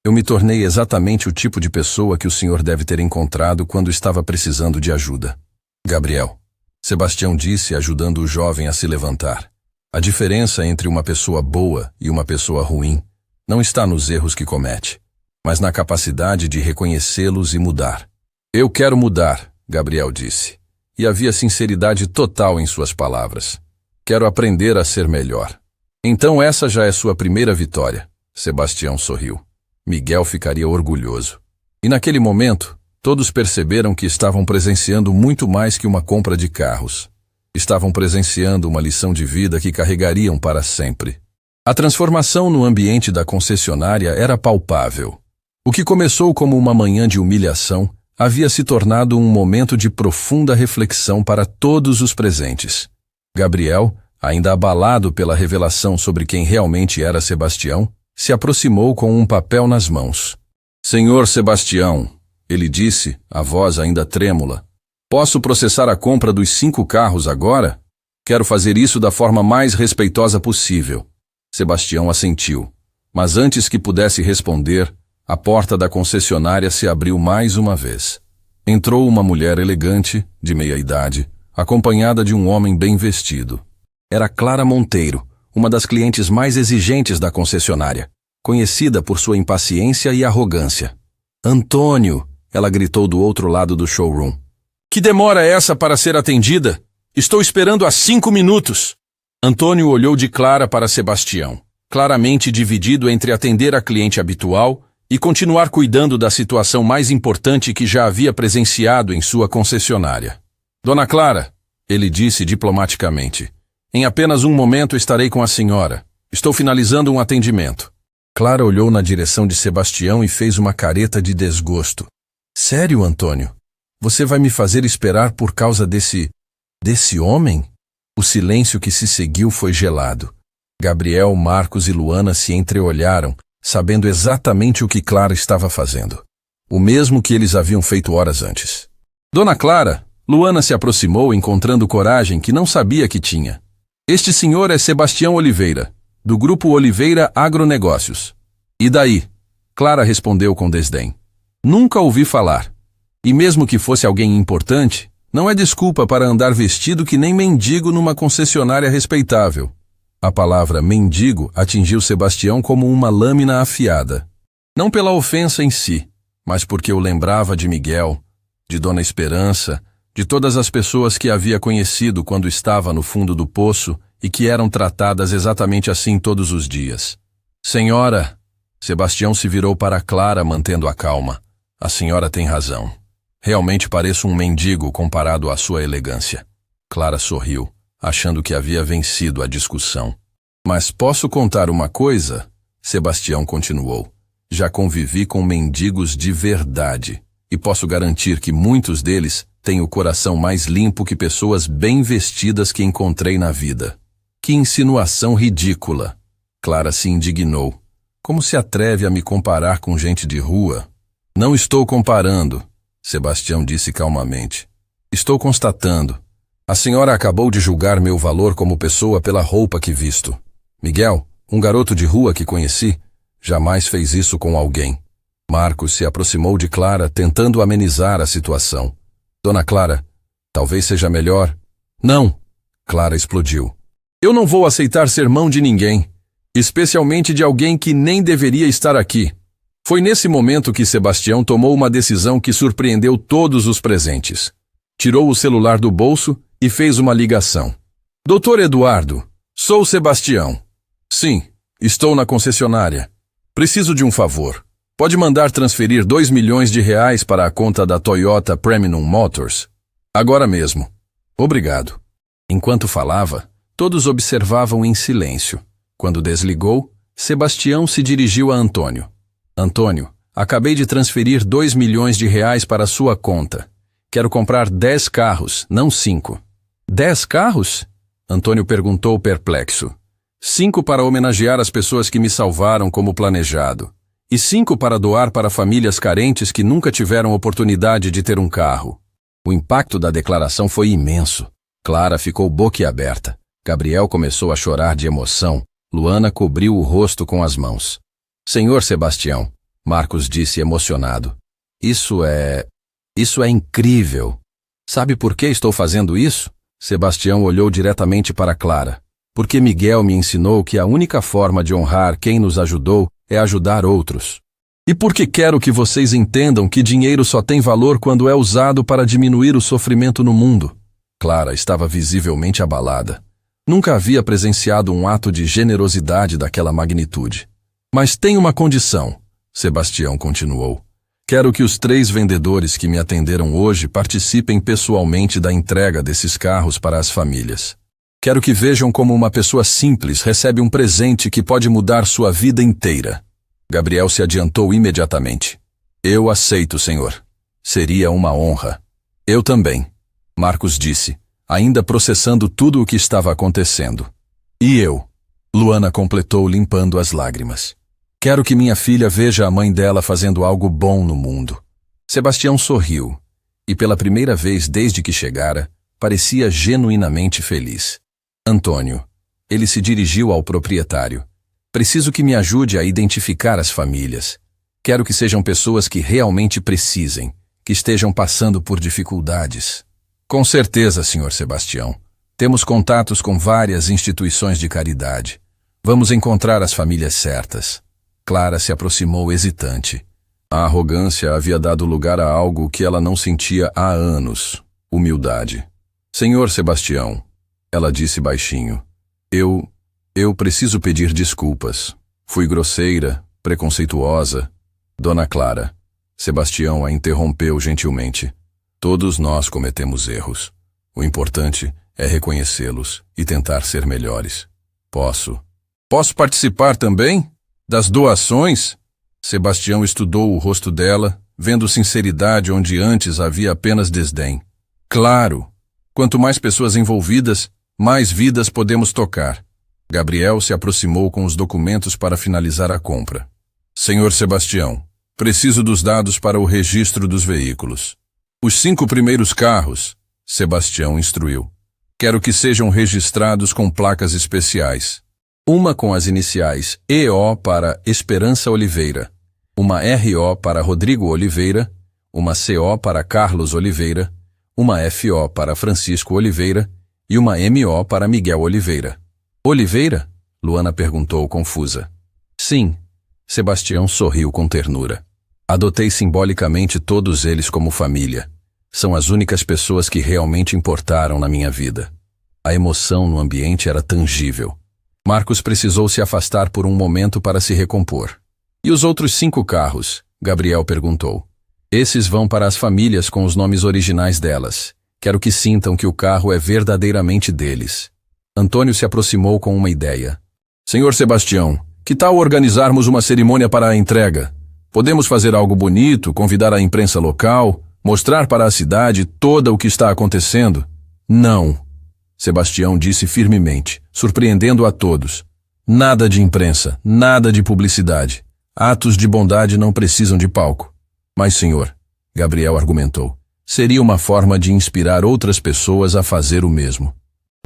me tornei exatamente o tipo de pessoa que o senhor deve ter encontrado quando estava precisando de ajuda. Gabriel, Sebastião disse, ajudando o jovem a se levantar. A diferença entre uma pessoa boa e uma pessoa ruim não está nos erros que comete, mas na capacidade de reconhecê-los e mudar. Eu quero mudar, Gabriel disse, e havia sinceridade total em suas palavras. Quero aprender a ser melhor. Então essa já é sua primeira vitória. Sebastião sorriu. Miguel ficaria orgulhoso. E naquele momento, todos perceberam que estavam presenciando muito mais que uma compra de carros. Estavam presenciando uma lição de vida que carregariam para sempre. A transformação no ambiente da concessionária era palpável. O que começou como uma manhã de humilhação havia se tornado um momento de profunda reflexão para todos os presentes. Gabriel, ainda abalado pela revelação sobre quem realmente era Sebastião, se aproximou com um papel nas mãos. Senhor Sebastião, ele disse, a voz ainda trêmula, posso processar a compra dos 5 carros agora? Quero fazer isso da forma mais respeitosa possível. Sebastião assentiu, mas antes que pudesse responder, a porta da concessionária se abriu mais uma vez. Entrou uma mulher elegante, de meia-idade, acompanhada de um homem bem vestido. Era Clara Monteiro, uma das clientes mais exigentes da concessionária, conhecida por sua impaciência e arrogância. Antônio, ela gritou do outro lado do showroom. Que demora é essa para ser atendida? Estou esperando há 5 minutos. Antônio olhou de Clara para Sebastião, claramente dividido entre atender a cliente habitual e continuar cuidando da situação mais importante que já havia presenciado em sua concessionária. Dona Clara, ele disse diplomaticamente, em apenas um momento estarei com a senhora. Estou finalizando um atendimento. Clara olhou na direção de Sebastião e fez uma careta de desgosto. Sério, Antônio? Você vai me fazer esperar por causa desse homem? O silêncio que se seguiu foi gelado. Gabriel, Marcos e Luana se entreolharam, sabendo exatamente o que Clara estava fazendo. O mesmo que eles haviam feito horas antes. Dona Clara, Luana se aproximou encontrando coragem que não sabia que tinha. Este senhor é Sebastião Oliveira, do Grupo Oliveira Agronegócios. E daí? Clara respondeu com desdém. Nunca ouvi falar. E mesmo que fosse alguém importante, não é desculpa para andar vestido que nem mendigo numa concessionária respeitável. A palavra mendigo atingiu Sebastião como uma lâmina afiada. Não pela ofensa em si, mas porque o lembrava de Miguel, de Dona Esperança, de todas as pessoas que havia conhecido quando estava no fundo do poço e que eram tratadas exatamente assim todos os dias. Senhora, Sebastião se virou para Clara mantendo a calma. A senhora tem razão. Realmente pareço um mendigo comparado à sua elegância. Clara sorriu, achando que havia vencido a discussão. Mas posso contar uma coisa? Sebastião continuou. Já convivi com mendigos de verdade, e posso garantir que muitos deles têm o coração mais limpo que pessoas bem vestidas que encontrei na vida. Que insinuação ridícula! Clara se indignou. Como se atreve a me comparar com gente de rua? Não estou comparando, Sebastião disse calmamente. Estou constatando. A senhora acabou de julgar meu valor como pessoa pela roupa que visto. Miguel, um garoto de rua que conheci, jamais fez isso com alguém. Marcos se aproximou de Clara, tentando amenizar a situação. Dona Clara, talvez seja melhor... Não! Clara explodiu. Eu não vou aceitar sermão de ninguém, especialmente de alguém que nem deveria estar aqui. Foi nesse momento que Sebastião tomou uma decisão que surpreendeu todos os presentes. Tirou o celular do bolso e fez uma ligação. Doutor Eduardo, sou Sebastião. Sim, estou na concessionária. Preciso de um favor. Pode mandar transferir R$2 milhões para a conta da Toyota Premium Motors? Agora mesmo. Obrigado. Enquanto falava, todos observavam em silêncio. Quando desligou, Sebastião se dirigiu a Antônio. Antônio, acabei de transferir R$2 milhões para sua conta. Quero comprar 10 carros, não 5. 10 carros? Antônio perguntou perplexo. 5 para homenagear as pessoas que me salvaram como planejado. E 5 para doar para famílias carentes que nunca tiveram oportunidade de ter um carro. O impacto da declaração foi imenso. Clara ficou boquiaberta. Gabriel começou a chorar de emoção. Luana cobriu o rosto com as mãos. Senhor Sebastião, Marcos disse emocionado. Isso é incrível. Sabe por que estou fazendo isso? Sebastião olhou diretamente para Clara. Porque Miguel me ensinou que a única forma de honrar quem nos ajudou é ajudar outros. E porque quero que vocês entendam que dinheiro só tem valor quando é usado para diminuir o sofrimento no mundo. Clara estava visivelmente abalada. Nunca havia presenciado um ato de generosidade daquela magnitude. Mas tem uma condição, Sebastião continuou. Quero que os 3 vendedores que me atenderam hoje participem pessoalmente da entrega desses carros para as famílias. Quero que vejam como uma pessoa simples recebe um presente que pode mudar sua vida inteira. Gabriel se adiantou imediatamente. Eu aceito, senhor. Seria uma honra. Eu também, Marcos disse, ainda processando tudo o que estava acontecendo. E eu? Luana completou limpando as lágrimas. Quero que minha filha veja a mãe dela fazendo algo bom no mundo. Sebastião sorriu, e pela primeira vez desde que chegara, parecia genuinamente feliz. Antônio. Ele se dirigiu ao proprietário. Preciso que me ajude a identificar as famílias. Quero que sejam pessoas que realmente precisem, que estejam passando por dificuldades. Com certeza, Sr. Sebastião. Temos contatos com várias instituições de caridade. Vamos encontrar as famílias certas. Clara se aproximou hesitante. A arrogância havia dado lugar a algo que ela não sentia há anos. Humildade. Senhor Sebastião, ela disse baixinho. Eu preciso pedir desculpas. Fui grosseira, preconceituosa. Dona Clara. Sebastião a interrompeu gentilmente. Todos nós cometemos erros. O importante é reconhecê-los e tentar ser melhores. Posso participar também? Das doações? Sebastião estudou o rosto dela, vendo sinceridade onde antes havia apenas desdém. Claro! Quanto mais pessoas envolvidas, mais vidas podemos tocar. Gabriel se aproximou com os documentos para finalizar a compra. Senhor Sebastião, preciso dos dados para o registro dos veículos. Os 5 primeiros carros, Sebastião instruiu. Quero que sejam registrados com placas especiais. Uma com as iniciais EO para Esperança Oliveira, uma RO para Rodrigo Oliveira, uma CO para Carlos Oliveira, uma FO para Francisco Oliveira e uma MO para Miguel Oliveira. Oliveira? Luana perguntou confusa. Sim. Sebastião sorriu com ternura. Adotei simbolicamente todos eles como família. São as únicas pessoas que realmente importaram na minha vida. A emoção no ambiente era tangível. Marcos precisou se afastar por um momento para se recompor. E os outros 5 carros? Gabriel perguntou. Esses vão para as famílias com os nomes originais delas. Quero que sintam que o carro é verdadeiramente deles. Antônio se aproximou com uma ideia. Senhor Sebastião, que tal organizarmos uma cerimônia para a entrega? Podemos fazer algo bonito, convidar a imprensa local, mostrar para a cidade toda o que está acontecendo? Não. Sebastião disse firmemente, surpreendendo a todos. Nada de imprensa, nada de publicidade. Atos de bondade não precisam de palco. Mas, senhor, Gabriel argumentou, seria uma forma de inspirar outras pessoas a fazer o mesmo.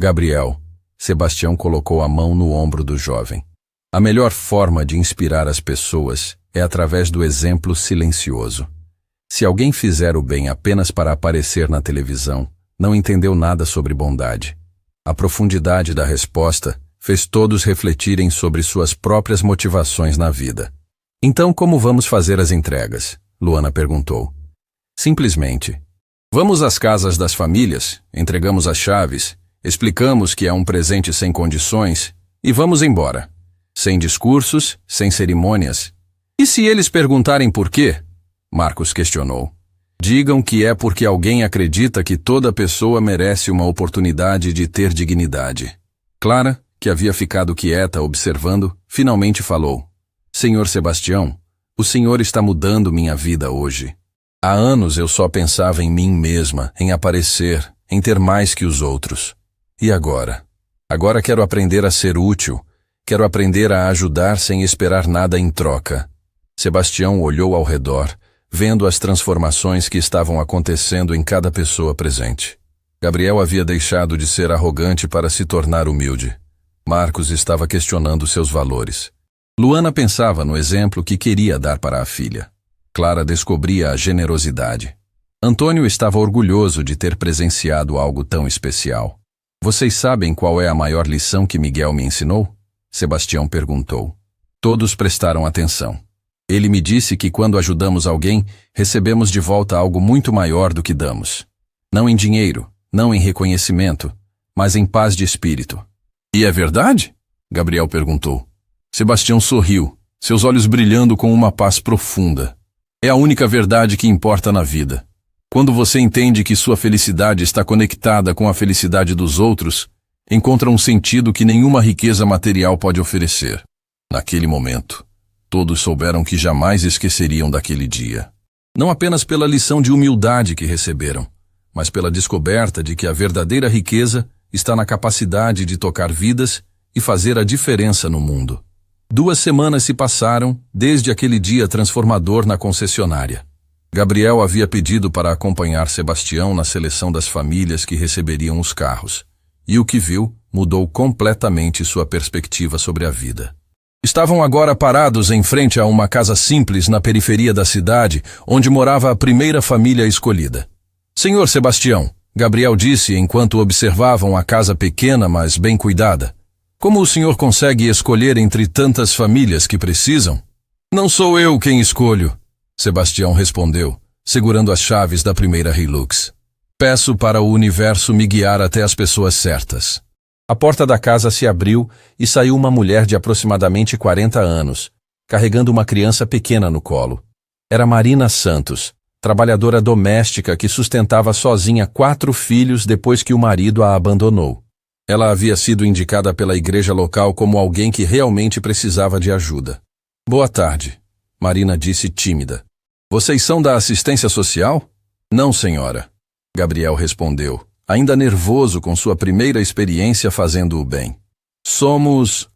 Gabriel, Sebastião colocou a mão no ombro do jovem. A melhor forma de inspirar as pessoas é através do exemplo silencioso. Se alguém fizer o bem apenas para aparecer na televisão, não entendeu nada sobre bondade. A profundidade da resposta fez todos refletirem sobre suas próprias motivações na vida. Então, como vamos fazer as entregas? Luana perguntou. Simplesmente. Vamos às casas das famílias, entregamos as chaves, explicamos que é um presente sem condições e vamos embora. Sem discursos, sem cerimônias. E se eles perguntarem por quê? Marcos questionou. Digam que é porque alguém acredita que toda pessoa merece uma oportunidade de ter dignidade. Clara, que havia ficado quieta observando, finalmente falou. Senhor Sebastião, o senhor está mudando minha vida hoje. Há anos eu só pensava em mim mesma, em aparecer, em ter mais que os outros. E agora? Agora quero aprender a ser útil. Quero aprender a ajudar sem esperar nada em troca. Sebastião olhou ao redor, vendo as transformações que estavam acontecendo em cada pessoa presente. Gabriel havia deixado de ser arrogante para se tornar humilde. Marcos estava questionando seus valores. Luana pensava no exemplo que queria dar para a filha. Clara descobria a generosidade. Antônio estava orgulhoso de ter presenciado algo tão especial. Vocês sabem qual é a maior lição que Miguel me ensinou? Sebastião perguntou. Todos prestaram atenção. Ele me disse que quando ajudamos alguém, recebemos de volta algo muito maior do que damos. Não em dinheiro, não em reconhecimento, mas em paz de espírito. E é verdade? Gabriel perguntou. Sebastião sorriu, seus olhos brilhando com uma paz profunda. É a única verdade que importa na vida. Quando você entende que sua felicidade está conectada com a felicidade dos outros, encontra um sentido que nenhuma riqueza material pode oferecer. Naquele momento, todos souberam que jamais esqueceriam daquele dia. Não apenas pela lição de humildade que receberam, mas pela descoberta de que a verdadeira riqueza está na capacidade de tocar vidas e fazer a diferença no mundo. 2 semanas se passaram desde aquele dia transformador na concessionária. Gabriel havia pedido para acompanhar Sebastião na seleção das famílias que receberiam os carros, e o que viu mudou completamente sua perspectiva sobre a vida. Estavam agora parados em frente a uma casa simples na periferia da cidade, onde morava a primeira família escolhida. Senhor Sebastião, Gabriel disse enquanto observavam a casa pequena, mas bem cuidada. Como o senhor consegue escolher entre tantas famílias que precisam? Não sou eu quem escolho, Sebastião respondeu, segurando as chaves da primeira Hilux. Peço para o universo me guiar até as pessoas certas. A porta da casa se abriu e saiu uma mulher de aproximadamente 40 anos, carregando uma criança pequena no colo. Era Marina Santos, trabalhadora doméstica que sustentava sozinha 4 filhos depois que o marido a abandonou. Ela havia sido indicada pela igreja local como alguém que realmente precisava de ajuda. Boa tarde, Marina disse tímida. Vocês são da assistência social? Não, senhora, Gabriel respondeu, ainda nervoso com sua primeira experiência fazendo o bem. Somos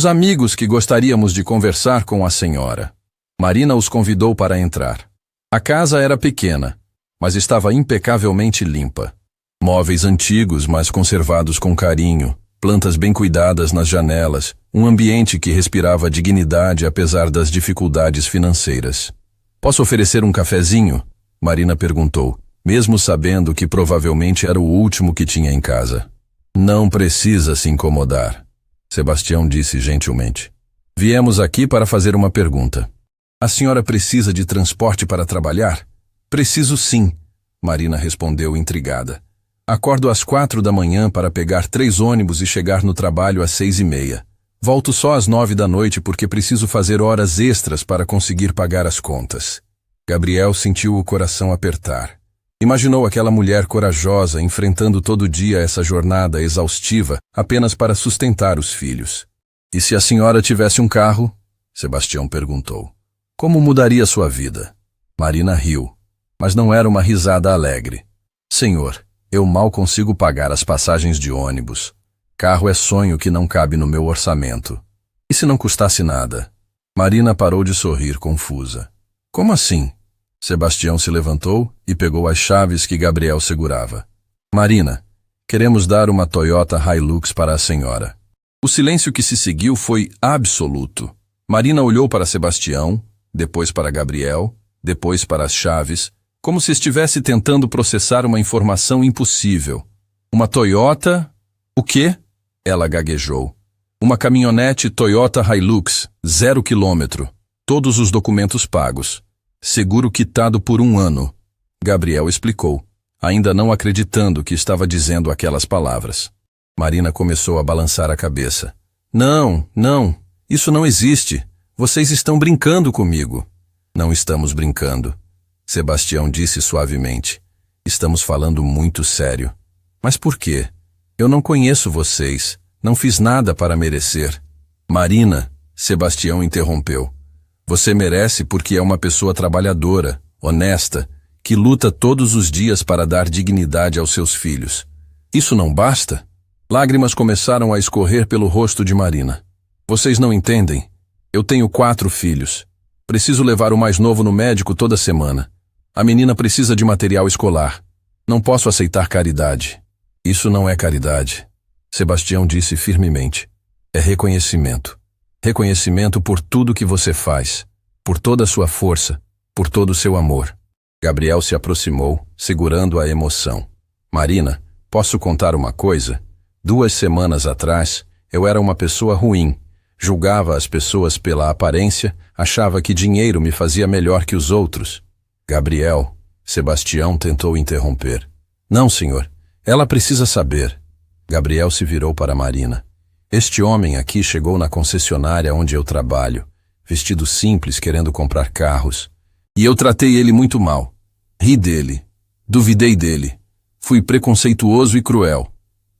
amigos que gostaríamos de conversar com a senhora. Marina os convidou para entrar. A casa era pequena, mas estava impecavelmente limpa. Móveis antigos, mas conservados com carinho, plantas bem cuidadas nas janelas, um ambiente que respirava dignidade apesar das dificuldades financeiras. Posso oferecer um cafezinho? Marina perguntou, mesmo sabendo que provavelmente era o último que tinha em casa. Não precisa se incomodar, Sebastião disse gentilmente. Viemos aqui para fazer uma pergunta. A senhora precisa de transporte para trabalhar? Preciso sim, Marina respondeu intrigada. Acordo às 4 da manhã para pegar 3 ônibus e chegar no trabalho às 6:30. Volto só às 9 da noite porque preciso fazer horas extras para conseguir pagar as contas. Gabriel sentiu o coração apertar. Imaginou aquela mulher corajosa enfrentando todo dia essa jornada exaustiva apenas para sustentar os filhos. E se a senhora tivesse um carro? Sebastião perguntou. Como mudaria sua vida? Marina riu, mas não era uma risada alegre. Senhor, eu mal consigo pagar as passagens de ônibus. Carro é sonho que não cabe no meu orçamento. E se não custasse nada? Marina parou de sorrir confusa. Como assim? Sebastião se levantou e pegou as chaves que Gabriel segurava. Marina, queremos dar uma Toyota Hilux para a senhora. O silêncio que se seguiu foi absoluto. Marina olhou para Sebastião, depois para Gabriel, depois para as chaves, como se estivesse tentando processar uma informação impossível. Uma Toyota? O quê? Ela gaguejou. Uma caminhonete Toyota Hilux, 0 km. Todos os documentos pagos. Seguro quitado por 1 ano. Gabriel explicou, ainda não acreditando que estava dizendo aquelas palavras. Marina começou a balançar a cabeça. Não, isso não existe. Vocês estão brincando comigo. Não estamos brincando, Sebastião disse suavemente. Estamos falando muito sério. Mas por quê? Eu não conheço vocês. Não fiz nada para merecer. Marina, Sebastião interrompeu. Você merece porque é uma pessoa trabalhadora, honesta, que luta todos os dias para dar dignidade aos seus filhos. Isso não basta? Lágrimas começaram a escorrer pelo rosto de Marina. Vocês não entendem. Eu tenho 4 filhos. Preciso levar o mais novo no médico toda semana. A menina precisa de material escolar. Não posso aceitar caridade. Isso não é caridade, Sebastião disse firmemente. É reconhecimento. Reconhecimento por tudo que você faz, por toda a sua força, por todo o seu amor. Gabriel se aproximou, segurando a emoção. Marina, posso contar uma coisa? 2 semanas atrás, eu era uma pessoa ruim. Julgava as pessoas pela aparência, achava que dinheiro me fazia melhor que os outros. Gabriel, Sebastião tentou interromper. Não, senhor, ela precisa saber. Gabriel se virou para Marina. Este homem aqui chegou na concessionária onde eu trabalho, vestido simples querendo comprar carros. E eu tratei ele muito mal. Ri dele. Duvidei dele. Fui preconceituoso e cruel.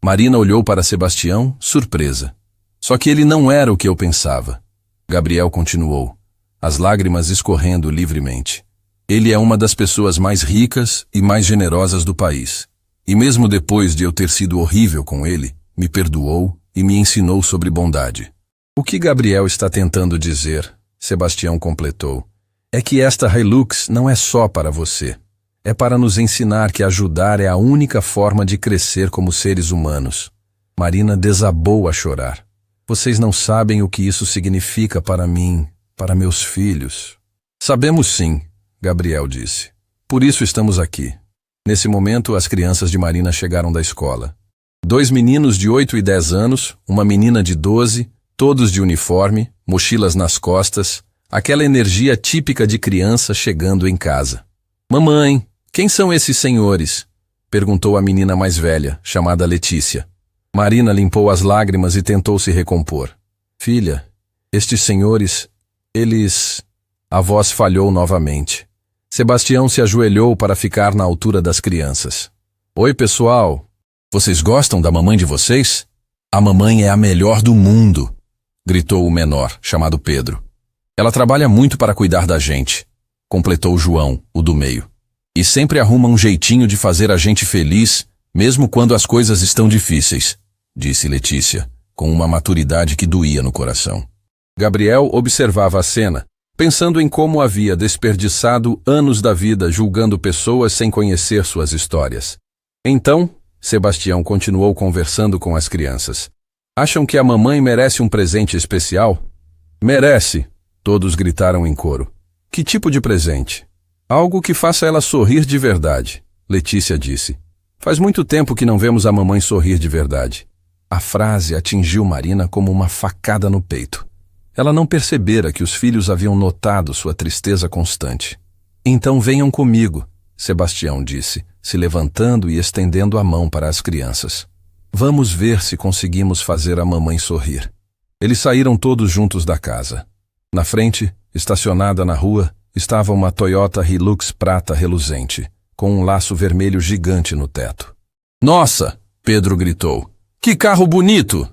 Marina olhou para Sebastião, surpresa. Só que ele não era o que eu pensava. Gabriel continuou, as lágrimas escorrendo livremente. Ele é uma das pessoas mais ricas e mais generosas do país. E mesmo depois de eu ter sido horrível com ele, me perdoou e me ensinou sobre bondade. O que Gabriel está tentando dizer, Sebastião completou, é que esta Hilux não é só para você. É para nos ensinar que ajudar é a única forma de crescer como seres humanos. Marina desabou a chorar. Vocês não sabem o que isso significa para mim, para meus filhos. Sabemos sim, Gabriel disse. Por isso estamos aqui. Nesse momento, as crianças de Marina chegaram da escola. 2 meninos de 8 e 10 anos, uma menina de 12, todos de uniforme, mochilas nas costas, aquela energia típica de criança chegando em casa. Mamãe, quem são esses senhores? Perguntou a menina mais velha, chamada Letícia. Marina limpou as lágrimas e tentou se recompor. Filha, estes senhores, eles... A voz falhou novamente. Sebastião se ajoelhou para ficar na altura das crianças. Oi, pessoal. Vocês gostam da mamãe de vocês? A mamãe é a melhor do mundo, gritou o menor, chamado Pedro. Ela trabalha muito para cuidar da gente, completou João, o do meio. E sempre arruma um jeitinho de fazer a gente feliz, mesmo quando as coisas estão difíceis, disse Letícia, com uma maturidade que doía no coração. Gabriel observava a cena, pensando em como havia desperdiçado anos da vida julgando pessoas sem conhecer suas histórias. Então, Sebastião continuou conversando com as crianças. Acham que a mamãe merece um presente especial? Merece, todos gritaram em coro. Que tipo de presente? Algo que faça ela sorrir de verdade, Letícia disse. Faz muito tempo que não vemos a mamãe sorrir de verdade. A frase atingiu Marina como uma facada no peito. Ela não percebera que os filhos haviam notado sua tristeza constante. Então venham comigo, Sebastião disse, se levantando e estendendo a mão para as crianças. Vamos ver se conseguimos fazer a mamãe sorrir. Eles saíram todos juntos da casa. Na frente, estacionada na rua, estava uma Toyota Hilux prata reluzente, com um laço vermelho gigante no teto. Nossa! Pedro gritou. Que carro bonito!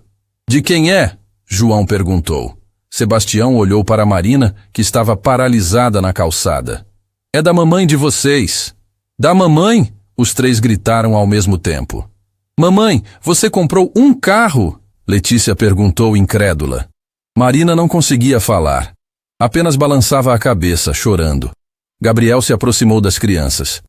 De quem é? João perguntou. Sebastião olhou para Marina, que estava paralisada na calçada. É da mamãe de vocês. Da mamãe? Os três gritaram ao mesmo tempo. Mamãe, você comprou um carro? Letícia perguntou incrédula. Marina não conseguia falar. Apenas balançava a cabeça, chorando. Gabriel se aproximou das crianças.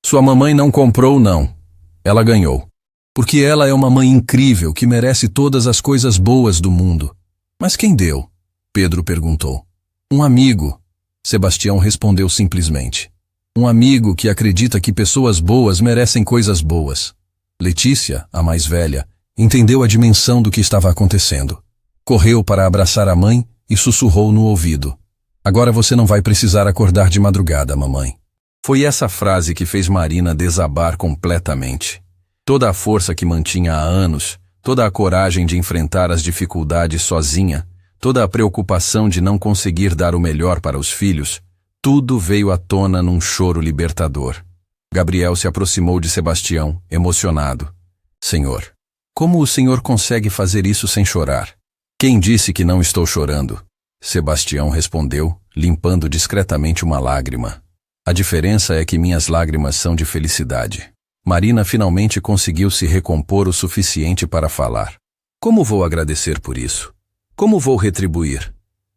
Sua mamãe não comprou, não. Ela ganhou. Porque ela é uma mãe incrível que merece todas as coisas boas do mundo. Mas quem deu? Pedro perguntou. Um amigo. Sebastião respondeu simplesmente. Um amigo que acredita que pessoas boas merecem coisas boas. Letícia, a mais velha, entendeu a dimensão do que estava acontecendo. Correu para abraçar a mãe e sussurrou no ouvido. Agora você não vai precisar acordar de madrugada, mamãe. Foi essa frase que fez Marina desabar completamente. Toda a força que mantinha há anos, toda a coragem de enfrentar as dificuldades sozinha, toda a preocupação de não conseguir dar o melhor para os filhos, tudo veio à tona num choro libertador. Gabriel se aproximou de Sebastião, emocionado. Senhor, como o senhor consegue fazer isso sem chorar? Quem disse que não estou chorando? Sebastião respondeu, limpando discretamente uma lágrima. A diferença é que minhas lágrimas são de felicidade. Marina finalmente conseguiu se recompor o suficiente para falar. Como vou agradecer por isso? Como vou retribuir?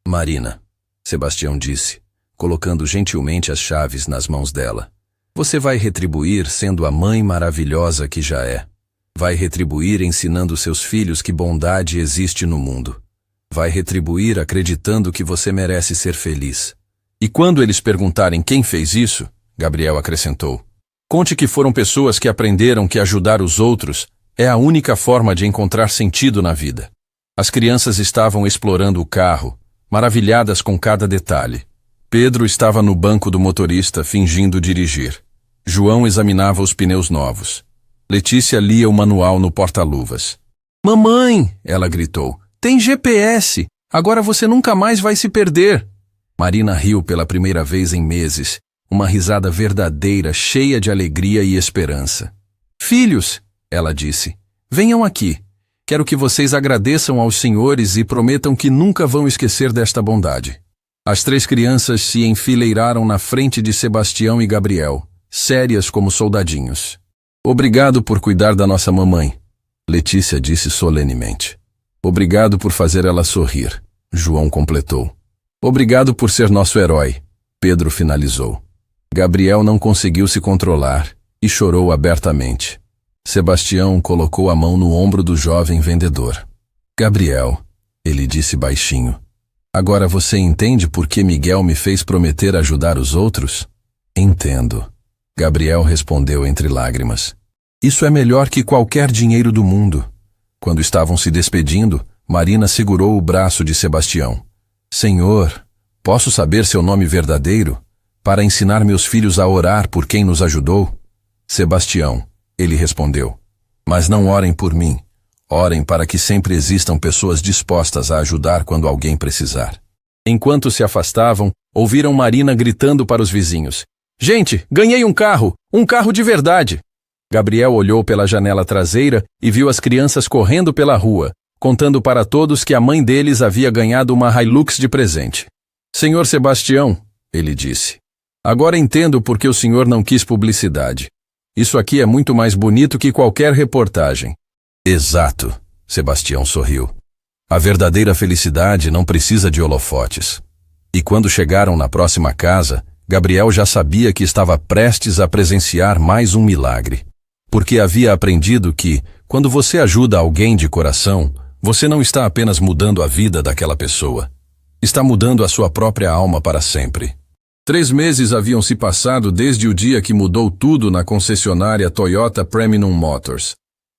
Marina, Sebastião disse, colocando gentilmente as chaves nas mãos dela. Você vai retribuir sendo a mãe maravilhosa que já é. Vai retribuir ensinando seus filhos que bondade existe no mundo. Vai retribuir acreditando que você merece ser feliz. E quando eles perguntarem quem fez isso, Gabriel acrescentou, conte que foram pessoas que aprenderam que ajudar os outros é a única forma de encontrar sentido na vida. As crianças estavam explorando o carro, maravilhadas com cada detalhe. Pedro estava no banco do motorista fingindo dirigir. João examinava os pneus novos. Letícia lia o manual no porta-luvas. Mamãe, ela gritou, tem GPS. Agora você nunca mais vai se perder. Marina riu pela primeira vez em meses uma risada verdadeira, cheia de alegria e esperança. Filhos, ela disse, venham aqui. Quero que vocês agradeçam aos senhores e prometam que nunca vão esquecer desta bondade. As 3 crianças se enfileiraram na frente de Sebastião e Gabriel, sérias como soldadinhos. Obrigado por cuidar da nossa mamãe, Letícia disse solenemente. Obrigado por fazer ela sorrir, João completou. Obrigado por ser nosso herói, Pedro finalizou. Gabriel não conseguiu se controlar e chorou abertamente. Sebastião colocou a mão no ombro do jovem vendedor. Gabriel, ele disse baixinho, agora você entende por que Miguel me fez prometer ajudar os outros? Entendo. Gabriel respondeu entre lágrimas. Isso é melhor que qualquer dinheiro do mundo. Quando estavam se despedindo, Marina segurou o braço de Sebastião. Senhor, posso saber seu nome verdadeiro? Para ensinar meus filhos a orar por quem nos ajudou? Sebastião, ele respondeu. Mas não orem por mim. Orem para que sempre existam pessoas dispostas a ajudar quando alguém precisar. Enquanto se afastavam, ouviram Marina gritando para os vizinhos. Gente, ganhei um carro de verdade! Gabriel olhou pela janela traseira e viu as crianças correndo pela rua, contando para todos que a mãe deles havia ganhado uma Hilux de presente. Senhor Sebastião, ele disse, agora entendo por que o senhor não quis publicidade. Isso aqui é muito mais bonito que qualquer reportagem. Exato, Sebastião sorriu. A verdadeira felicidade não precisa de holofotes. E quando chegaram na próxima casa, Gabriel já sabia que estava prestes a presenciar mais um milagre. Porque havia aprendido que, quando você ajuda alguém de coração, você não está apenas mudando a vida daquela pessoa. Está mudando a sua própria alma para sempre. 3 meses haviam se passado desde o dia que mudou tudo na concessionária Toyota Premium Motors.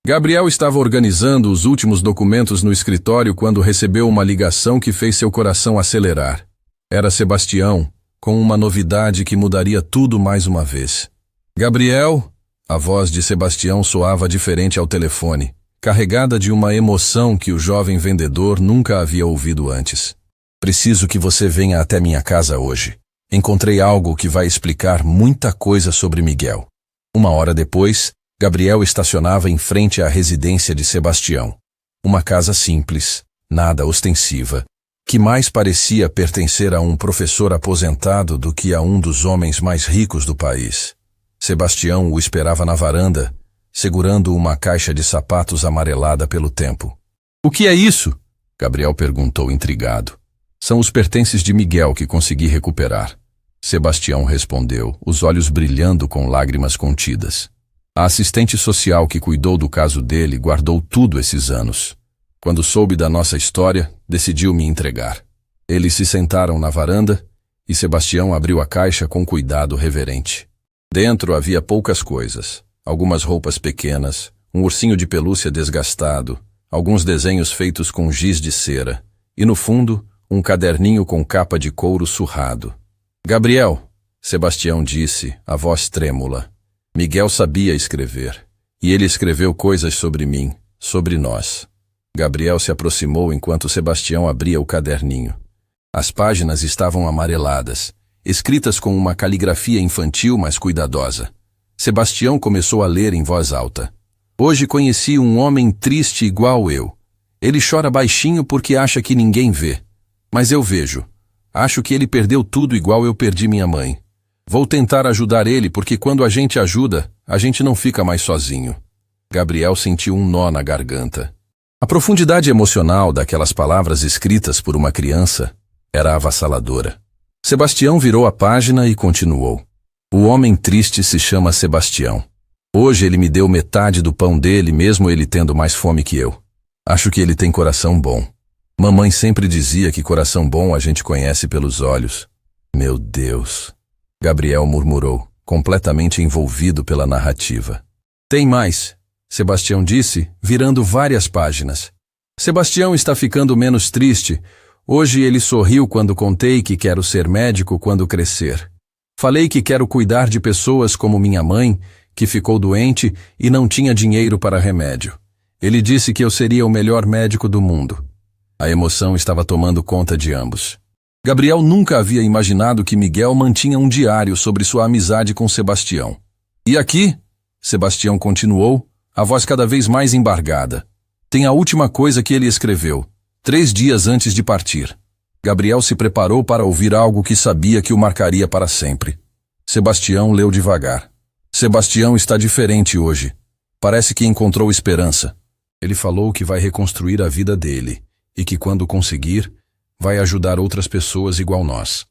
Gabriel estava organizando os últimos documentos no escritório quando recebeu uma ligação que fez seu coração acelerar. Era Sebastião, com uma novidade que mudaria tudo mais uma vez. Gabriel? A voz de Sebastião soava diferente ao telefone, carregada de uma emoção que o jovem vendedor nunca havia ouvido antes. Preciso que você venha até minha casa hoje. Encontrei algo que vai explicar muita coisa sobre Miguel. 1 hora depois, Gabriel estacionava em frente à residência de Sebastião. Uma casa simples, nada ostensiva, que mais parecia pertencer a um professor aposentado do que a um dos homens mais ricos do país. Sebastião o esperava na varanda, segurando uma caixa de sapatos amarelada pelo tempo. O que é isso? Gabriel perguntou intrigado. São os pertences de Miguel que consegui recuperar. Sebastião respondeu, os olhos brilhando com lágrimas contidas. A assistente social que cuidou do caso dele guardou tudo esses anos. Quando soube da nossa história, decidiu me entregar. Eles se sentaram na varanda e Sebastião abriu a caixa com cuidado reverente. Dentro havia poucas coisas, algumas roupas pequenas, um ursinho de pelúcia desgastado, alguns desenhos feitos com giz de cera, e no fundo, um caderninho com capa de couro surrado. Gabriel, Sebastião disse, a voz trêmula. Miguel sabia escrever, e ele escreveu coisas sobre mim, sobre nós. Gabriel se aproximou enquanto Sebastião abria o caderninho. As páginas estavam amareladas, escritas com uma caligrafia infantil mas cuidadosa. Sebastião começou a ler em voz alta. Hoje conheci um homem triste igual eu. Ele chora baixinho porque acha que ninguém vê. Mas eu vejo. Acho que ele perdeu tudo igual eu perdi minha mãe. Vou tentar ajudar ele porque quando a gente ajuda, a gente não fica mais sozinho. Gabriel sentiu um nó na garganta. A profundidade emocional daquelas palavras escritas por uma criança era avassaladora. Sebastião virou a página e continuou. O homem triste se chama Sebastião. Hoje ele me deu metade do pão dele, mesmo ele tendo mais fome que eu. Acho que ele tem coração bom. Mamãe sempre dizia que coração bom a gente conhece pelos olhos. Meu Deus! Gabriel murmurou, completamente envolvido pela narrativa. Tem mais, Sebastião disse, virando várias páginas. Sebastião está ficando menos triste. Hoje ele sorriu quando contei que quero ser médico quando crescer. Falei que quero cuidar de pessoas como minha mãe, que ficou doente e não tinha dinheiro para remédio. Ele disse que eu seria o melhor médico do mundo. A emoção estava tomando conta de ambos. Gabriel nunca havia imaginado que Miguel mantinha um diário sobre sua amizade com Sebastião. E aqui, Sebastião continuou, a voz cada vez mais embargada. Tem a última coisa que ele escreveu, 3 dias antes de partir. Gabriel se preparou para ouvir algo que sabia que o marcaria para sempre. Sebastião leu devagar. Sebastião está diferente hoje. Parece que encontrou esperança. Ele falou que vai reconstruir a vida dele e que quando conseguir, vai ajudar outras pessoas igual nós.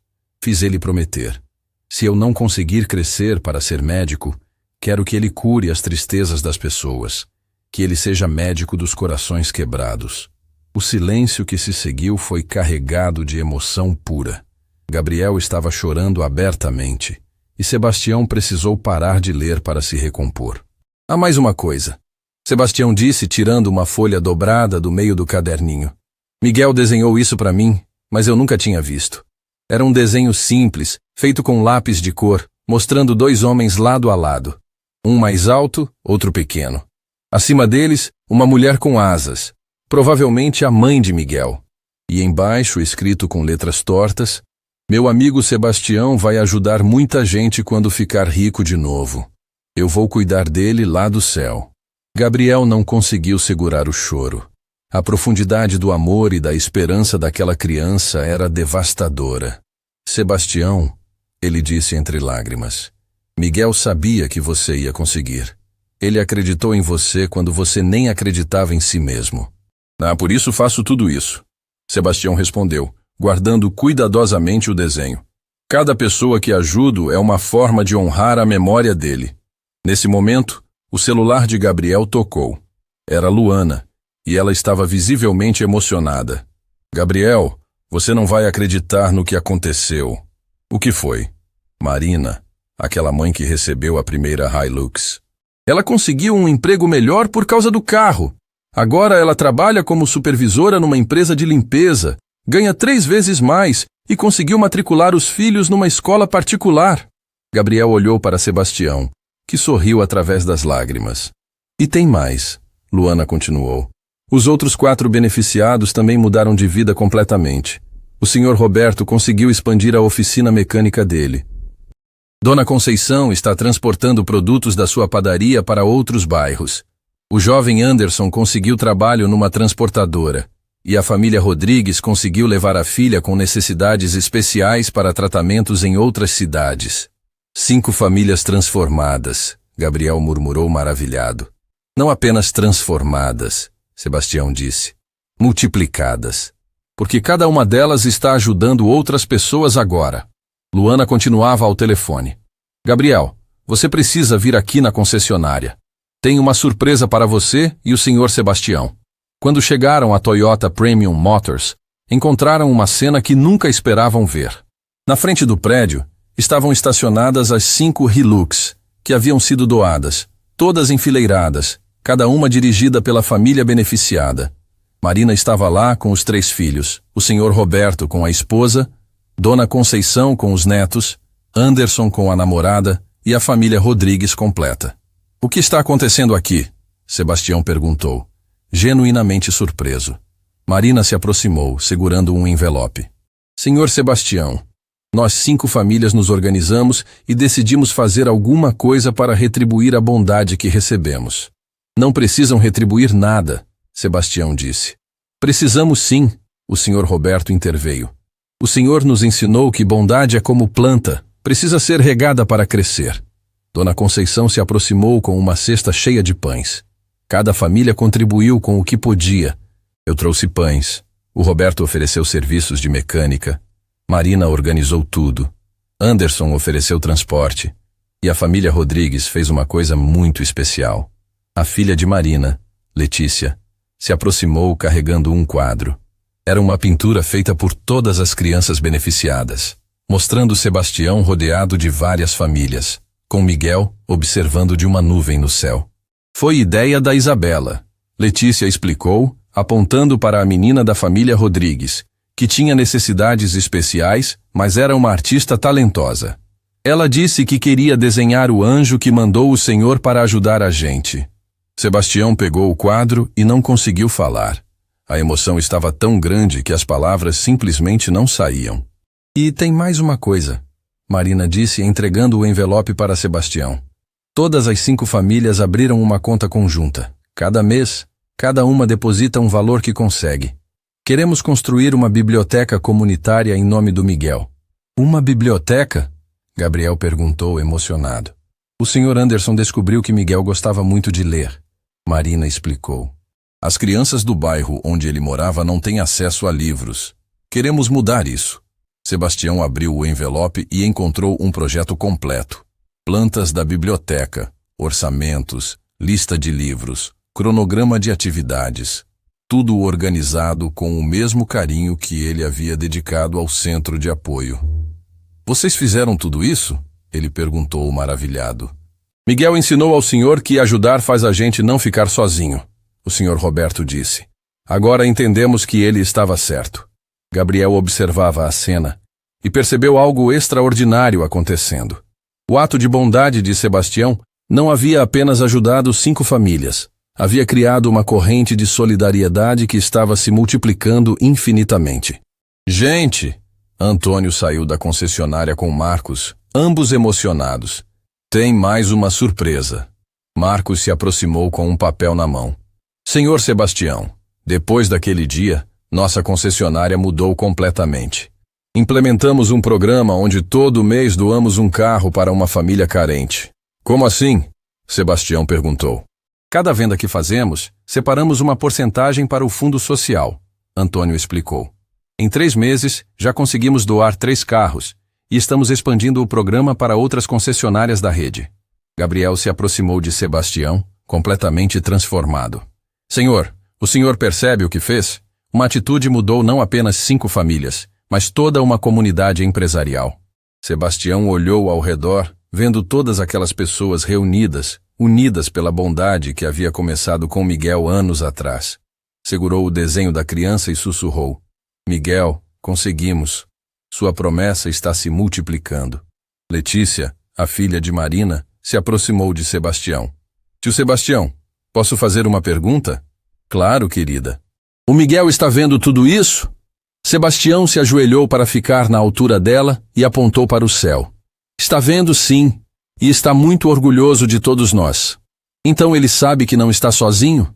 Fiz ele prometer. Se eu não conseguir crescer para ser médico, quero que ele cure as tristezas das pessoas, que ele seja médico dos corações quebrados. O silêncio que se seguiu foi carregado de emoção pura. Gabriel estava chorando abertamente, e Sebastião precisou parar de ler para se recompor. Há mais uma coisa, Sebastião disse, tirando uma folha dobrada do meio do caderninho. Miguel desenhou isso para mim, mas eu nunca tinha visto. Era um desenho simples, feito com lápis de cor, mostrando 2 homens lado a lado. Um mais alto, outro pequeno. Acima deles, uma mulher com asas, provavelmente a mãe de Miguel. E embaixo, escrito com letras tortas, meu amigo Sebastião vai ajudar muita gente quando ficar rico de novo. Eu vou cuidar dele lá do céu. Gabriel não conseguiu segurar o choro. A profundidade do amor e da esperança daquela criança era devastadora. Sebastião, ele disse entre lágrimas, Miguel sabia que você ia conseguir. Ele acreditou em você quando você nem acreditava em si mesmo. Por isso faço tudo isso. Sebastião respondeu, guardando cuidadosamente o desenho. Cada pessoa que ajudo é uma forma de honrar a memória dele. Nesse momento, o celular de Gabriel tocou. Era Luana, e ela estava visivelmente emocionada. Gabriel, você não vai acreditar no que aconteceu. O que foi? Marina, aquela mãe que recebeu a primeira Hilux. Ela conseguiu um emprego melhor por causa do carro. Agora ela trabalha como supervisora numa empresa de limpeza, ganha 3 vezes mais e conseguiu matricular os filhos numa escola particular. Gabriel olhou para Sebastião, que sorriu através das lágrimas. E tem mais, Luana continuou. Os outros 4 beneficiados também mudaram de vida completamente. O Sr. Roberto conseguiu expandir a oficina mecânica dele. Dona Conceição está transportando produtos da sua padaria para outros bairros. O jovem Anderson conseguiu trabalho numa transportadora. E a família Rodrigues conseguiu levar a filha com necessidades especiais para tratamentos em outras cidades. 5 famílias transformadas, Gabriel murmurou maravilhado. Não apenas transformadas, Sebastião disse, multiplicadas. Porque cada uma delas está ajudando outras pessoas agora. Luana continuava ao telefone. Gabriel, você precisa vir aqui na concessionária. Tenho uma surpresa para você e o Sr. Sebastião. Quando chegaram à Toyota Premium Motors, encontraram uma cena que nunca esperavam ver. Na frente do prédio, estavam estacionadas as 5 Hilux, que haviam sido doadas, todas enfileiradas, cada uma dirigida pela família beneficiada. Marina estava lá com os 3 filhos, o Sr. Roberto com a esposa, Dona Conceição com os netos, Anderson com a namorada e a família Rodrigues completa. O que está acontecendo aqui? Sebastião perguntou, genuinamente surpreso. Marina se aproximou, segurando um envelope. Senhor Sebastião, nós 5 famílias nos organizamos e decidimos fazer alguma coisa para retribuir a bondade que recebemos. Não precisam retribuir nada, Sebastião disse. Precisamos sim, o Sr. Roberto interveio. O Senhor nos ensinou que bondade é como planta, precisa ser regada para crescer. Dona Conceição se aproximou com uma cesta cheia de pães. Cada família contribuiu com o que podia. Eu trouxe pães. O Roberto ofereceu serviços de mecânica. Marina organizou tudo. Anderson ofereceu transporte. E a família Rodrigues fez uma coisa muito especial. A filha de Marina, Letícia, se aproximou carregando um quadro. Era uma pintura feita por todas as crianças beneficiadas, mostrando Sebastião rodeado de várias famílias, com Miguel observando de uma nuvem no céu. Foi ideia da Isabela, Letícia explicou, apontando para a menina da família Rodrigues, que tinha necessidades especiais, mas era uma artista talentosa. Ela disse que queria desenhar o anjo que mandou o Senhor para ajudar a gente. Sebastião pegou o quadro e não conseguiu falar. A emoção estava tão grande que as palavras simplesmente não saíam. E tem mais uma coisa, Marina disse, entregando o envelope para Sebastião. Todas as 5 famílias abriram uma conta conjunta. Cada mês, cada uma deposita um valor que consegue. Queremos construir uma biblioteca comunitária em nome do Miguel. Uma biblioteca? Gabriel perguntou, emocionado. O Sr. Anderson descobriu que Miguel gostava muito de ler. Marina explicou. As crianças do bairro onde ele morava não têm acesso a livros. Queremos mudar isso. Sebastião abriu o envelope e encontrou um projeto completo. Plantas da biblioteca, orçamentos, lista de livros, cronograma de atividades. Tudo organizado com o mesmo carinho que ele havia dedicado ao centro de apoio. Vocês fizeram tudo isso? Ele perguntou, maravilhado. Miguel ensinou ao senhor que ajudar faz a gente não ficar sozinho, o senhor Roberto disse. Agora entendemos que ele estava certo. Gabriel observava a cena e percebeu algo extraordinário acontecendo. O ato de bondade de Sebastião não havia apenas ajudado 5 famílias. Havia criado uma corrente de solidariedade que estava se multiplicando infinitamente. Gente! Antônio saiu da concessionária com Marcos, ambos emocionados. Tem mais uma surpresa. Marcos se aproximou com um papel na mão. Senhor Sebastião, depois daquele dia, nossa concessionária mudou completamente. Implementamos um programa onde todo mês doamos um carro para uma família carente. Como assim? Sebastião perguntou. Cada venda que fazemos, separamos uma porcentagem para o fundo social, Antônio explicou. Em 3 meses, já conseguimos doar 3 carros e estamos expandindo o programa para outras concessionárias da rede. Gabriel se aproximou de Sebastião, completamente transformado. Senhor, o senhor percebe o que fez? Uma atitude mudou não apenas 5 famílias, mas toda uma comunidade empresarial. Sebastião olhou ao redor, vendo todas aquelas pessoas reunidas, unidas pela bondade que havia começado com Miguel anos atrás. Segurou o desenho da criança e sussurrou. Miguel, conseguimos. Sua promessa está se multiplicando. Letícia, a filha de Marina, se aproximou de Sebastião. Tio Sebastião, posso fazer uma pergunta? Claro, querida. O Miguel está vendo tudo isso? Sebastião se ajoelhou para ficar na altura dela e apontou para o céu. Está vendo, sim, e está muito orgulhoso de todos nós. Então ele sabe que não está sozinho?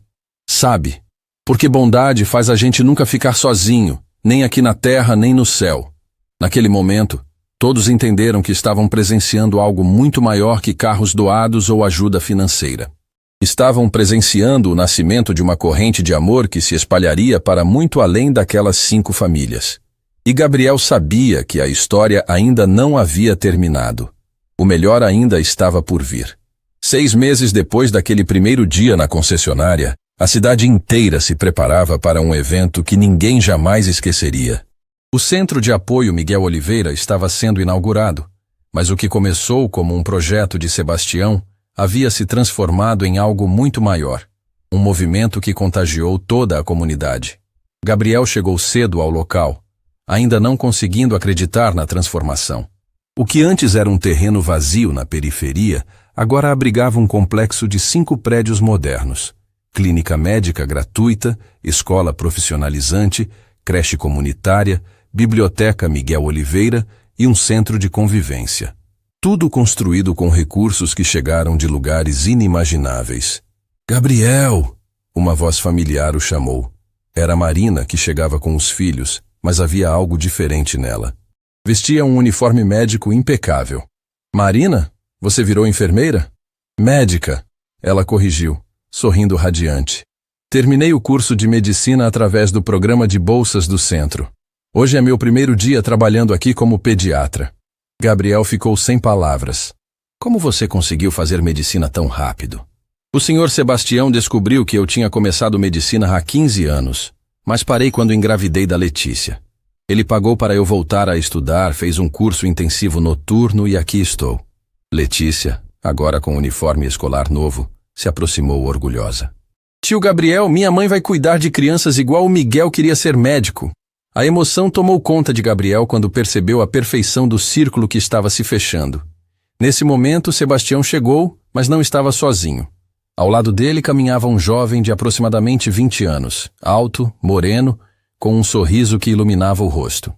Sabe, porque bondade faz a gente nunca ficar sozinho, nem aqui na terra, nem no céu. Naquele momento, todos entenderam que estavam presenciando algo muito maior que carros doados ou ajuda financeira. Estavam presenciando o nascimento de uma corrente de amor que se espalharia para muito além daquelas 5 famílias. E Gabriel sabia que a história ainda não havia terminado. O melhor ainda estava por vir. 6 meses depois daquele primeiro dia na concessionária, a cidade inteira se preparava para um evento que ninguém jamais esqueceria. O Centro de Apoio Miguel Oliveira estava sendo inaugurado, mas o que começou como um projeto de Sebastião havia se transformado em algo muito maior, um movimento que contagiou toda a comunidade. Gabriel chegou cedo ao local, ainda não conseguindo acreditar na transformação. O que antes era um terreno vazio na periferia, agora abrigava um complexo de 5 prédios modernos. Clínica médica gratuita, escola profissionalizante, creche comunitária, biblioteca Miguel Oliveira e um centro de convivência. Tudo construído com recursos que chegaram de lugares inimagináveis. Gabriel! Uma voz familiar o chamou. Era Marina que chegava com os filhos, mas havia algo diferente nela. Vestia um uniforme médico impecável. Marina? Você virou enfermeira? Médica, ela corrigiu, sorrindo radiante. Terminei o curso de medicina através do programa de bolsas do centro. Hoje é meu primeiro dia trabalhando aqui como pediatra. Gabriel ficou sem palavras. Como você conseguiu fazer medicina tão rápido? O senhor Sebastião descobriu que eu tinha começado medicina há 15 anos, mas parei quando engravidei da Letícia. Ele pagou para eu voltar a estudar, fez um curso intensivo noturno e aqui estou. Letícia, agora com uniforme escolar novo, se aproximou orgulhosa. Tio Gabriel, minha mãe vai cuidar de crianças igual o Miguel queria ser médico. A emoção tomou conta de Gabriel quando percebeu a perfeição do círculo que estava se fechando. Nesse momento, Sebastião chegou, mas não estava sozinho. Ao lado dele caminhava um jovem de aproximadamente 20 anos, alto, moreno, com um sorriso que iluminava o rosto.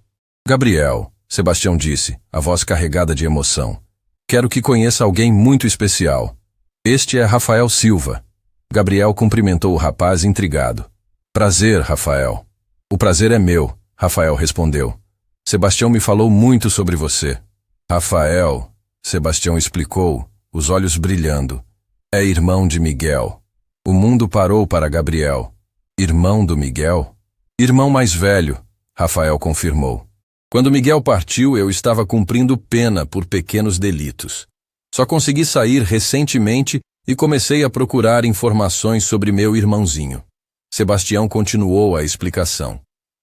Gabriel, Sebastião disse, a voz carregada de emoção. Quero que conheça alguém muito especial. Este é Rafael Silva. Gabriel cumprimentou o rapaz intrigado. Prazer, Rafael. O prazer é meu, Rafael respondeu. Sebastião me falou muito sobre você. Rafael, Sebastião explicou, os olhos brilhando. É irmão de Miguel. O mundo parou para Gabriel. Irmão do Miguel? Irmão mais velho, Rafael confirmou. Quando Miguel partiu, eu estava cumprindo pena por pequenos delitos. Só consegui sair recentemente e comecei a procurar informações sobre meu irmãozinho. Sebastião continuou a explicação.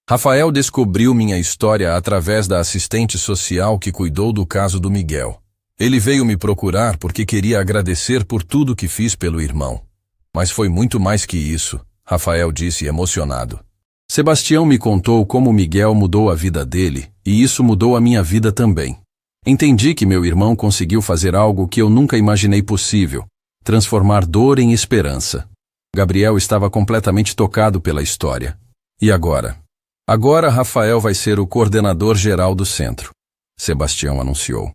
Rafael descobriu minha história através da assistente social que cuidou do caso do Miguel. Ele veio me procurar porque queria agradecer por tudo que fiz pelo irmão. Mas foi muito mais que isso, Rafael disse emocionado. Sebastião me contou como Miguel mudou a vida dele, e isso mudou a minha vida também. Entendi que meu irmão conseguiu fazer algo que eu nunca imaginei possível, transformar dor em esperança. Gabriel estava completamente tocado pela história. E agora? Agora Rafael vai ser o coordenador geral do centro, Sebastião anunciou.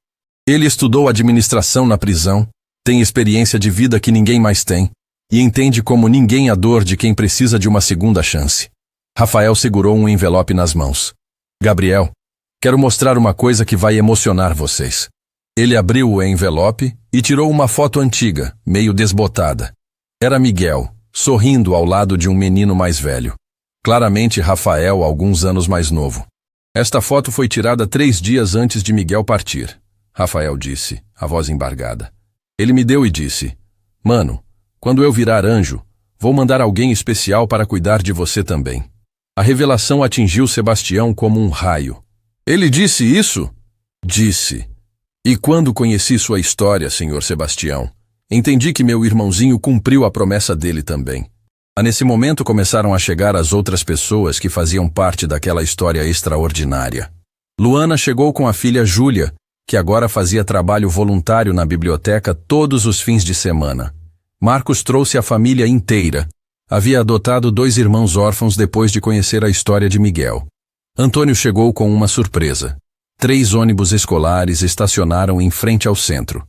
Ele estudou administração na prisão, tem experiência de vida que ninguém mais tem, e entende como ninguém a dor de quem precisa de uma segunda chance. Rafael segurou um envelope nas mãos. Gabriel, quero mostrar uma coisa que vai emocionar vocês. Ele abriu o envelope e tirou uma foto antiga, meio desbotada. Era Miguel, sorrindo ao lado de um menino mais velho. Claramente Rafael, alguns anos mais novo. Esta foto foi tirada 3 dias antes de Miguel partir, Rafael disse, a voz embargada. Ele me deu e disse, Mano, quando eu virar anjo, vou mandar alguém especial para cuidar de você também. A revelação atingiu Sebastião como um raio. Ele disse isso? Disse. E quando conheci sua história, senhor Sebastião, entendi que meu irmãozinho cumpriu a promessa dele também. Nesse momento começaram a chegar as outras pessoas que faziam parte daquela história extraordinária. Luana chegou com a filha Júlia, que agora fazia trabalho voluntário na biblioteca todos os fins de semana. Marcos trouxe a família inteira. Havia adotado 2 irmãos órfãos depois de conhecer a história de Miguel. Antônio chegou com uma surpresa. 3 ônibus escolares estacionaram em frente ao centro.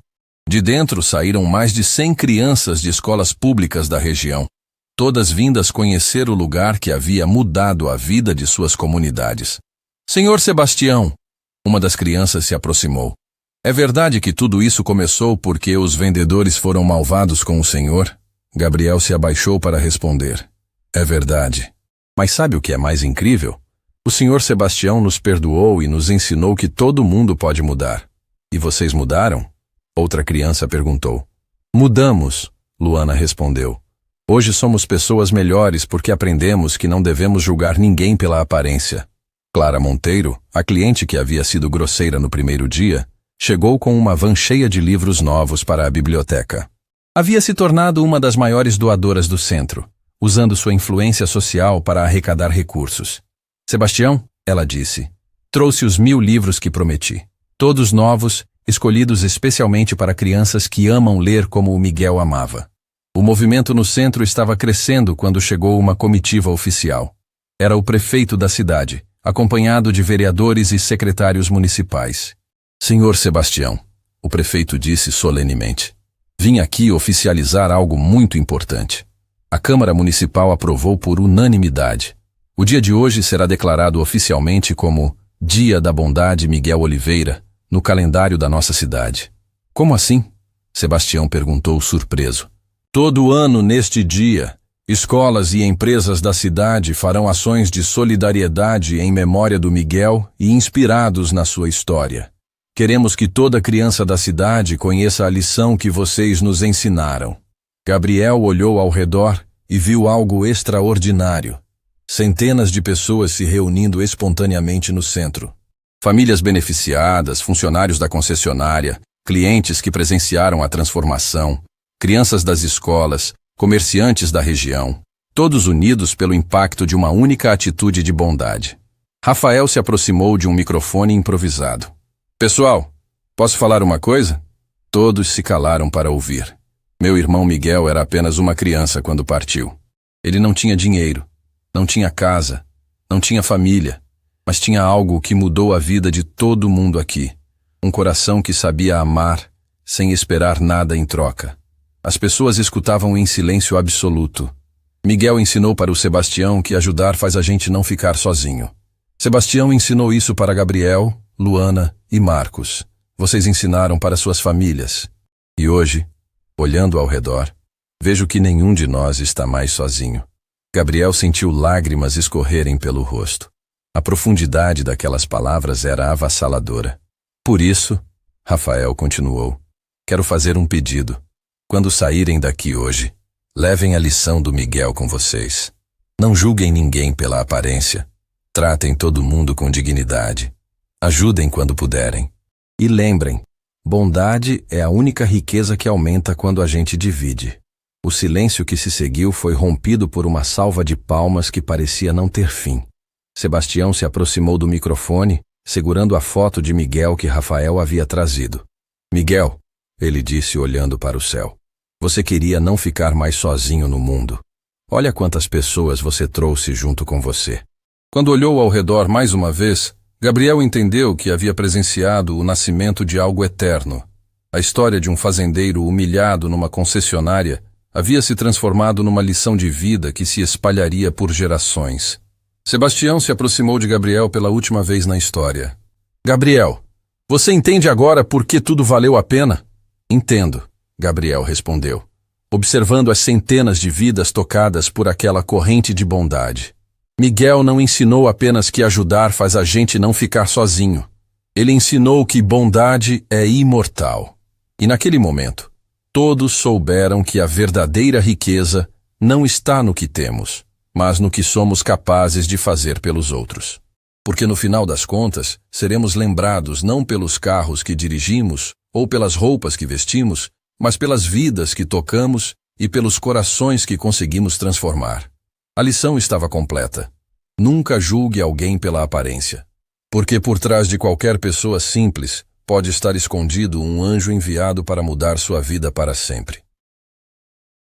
De dentro saíram mais de 100 crianças de escolas públicas da região, todas vindas conhecer o lugar que havia mudado a vida de suas comunidades. Senhor Sebastião, uma das crianças se aproximou. É verdade que tudo isso começou porque os vendedores foram malvados com o senhor? Gabriel se abaixou para responder. É verdade. Mas sabe o que é mais incrível? O senhor Sebastião nos perdoou e nos ensinou que todo mundo pode mudar. E vocês mudaram? Outra criança perguntou. Mudamos, Luana respondeu. Hoje somos pessoas melhores porque aprendemos que não devemos julgar ninguém pela aparência. Clara Monteiro, a cliente que havia sido grosseira no primeiro dia, chegou com uma van cheia de livros novos para a biblioteca. Havia se tornado uma das maiores doadoras do centro, usando sua influência social para arrecadar recursos. Sebastião, ela disse, trouxe os 1000 livros que prometi. Todos novos, escolhidos especialmente para crianças que amam ler como o Miguel amava. O movimento no centro estava crescendo quando chegou uma comitiva oficial. Era o prefeito da cidade, acompanhado de vereadores e secretários municipais. Senhor Sebastião, o prefeito disse solenemente, vim aqui oficializar algo muito importante. A Câmara Municipal aprovou por unanimidade. O dia de hoje será declarado oficialmente como Dia da Bondade Miguel Oliveira, no calendário da nossa cidade. Como assim? Sebastião perguntou surpreso. Todo ano, neste dia, escolas e empresas da cidade farão ações de solidariedade em memória do Miguel e inspirados na sua história. Queremos que toda criança da cidade conheça a lição que vocês nos ensinaram. Gabriel olhou ao redor e viu algo extraordinário. Centenas de pessoas se reunindo espontaneamente no centro. Famílias beneficiadas, funcionários da concessionária, clientes que presenciaram a transformação, crianças das escolas, comerciantes da região, todos unidos pelo impacto de uma única atitude de bondade. Rafael se aproximou de um microfone improvisado. Pessoal, posso falar uma coisa? Todos se calaram para ouvir. Meu irmão Miguel era apenas uma criança quando partiu. Ele não tinha dinheiro, não tinha casa, não tinha família. Mas tinha algo que mudou a vida de todo mundo aqui. Um coração que sabia amar, sem esperar nada em troca. As pessoas escutavam em silêncio absoluto. Miguel ensinou para o Sebastião que ajudar faz a gente não ficar sozinho. Sebastião ensinou isso para Gabriel, Luana e Marcos. Vocês ensinaram para suas famílias. E hoje, olhando ao redor, vejo que nenhum de nós está mais sozinho. Gabriel sentiu lágrimas escorrerem pelo rosto. A profundidade daquelas palavras era avassaladora. Por isso, Rafael continuou: quero fazer um pedido. Quando saírem daqui hoje, levem a lição do Miguel com vocês. Não julguem ninguém pela aparência. Tratem todo mundo com dignidade. Ajudem quando puderem. E lembrem, bondade é a única riqueza que aumenta quando a gente divide. O silêncio que se seguiu foi rompido por uma salva de palmas que parecia não ter fim. Sebastião se aproximou do microfone, segurando a foto de Miguel que Rafael havia trazido. Miguel, ele disse olhando para o céu, você queria não ficar mais sozinho no mundo. Olha quantas pessoas você trouxe junto com você. Quando olhou ao redor mais uma vez, Gabriel entendeu que havia presenciado o nascimento de algo eterno. A história de um fazendeiro humilhado numa concessionária havia se transformado numa lição de vida que se espalharia por gerações. Sebastião se aproximou de Gabriel pela última vez na história. Gabriel, você entende agora por que tudo valeu a pena? Entendo, Gabriel respondeu, observando as centenas de vidas tocadas por aquela corrente de bondade. Miguel não ensinou apenas que ajudar faz a gente não ficar sozinho. Ele ensinou que bondade é imortal. E naquele momento, todos souberam que a verdadeira riqueza não está no que temos, mas no que somos capazes de fazer pelos outros. Porque no final das contas, seremos lembrados não pelos carros que dirigimos ou pelas roupas que vestimos, mas pelas vidas que tocamos e pelos corações que conseguimos transformar. A lição estava completa. Nunca julgue alguém pela aparência, porque por trás de qualquer pessoa simples pode estar escondido um anjo enviado para mudar sua vida para sempre.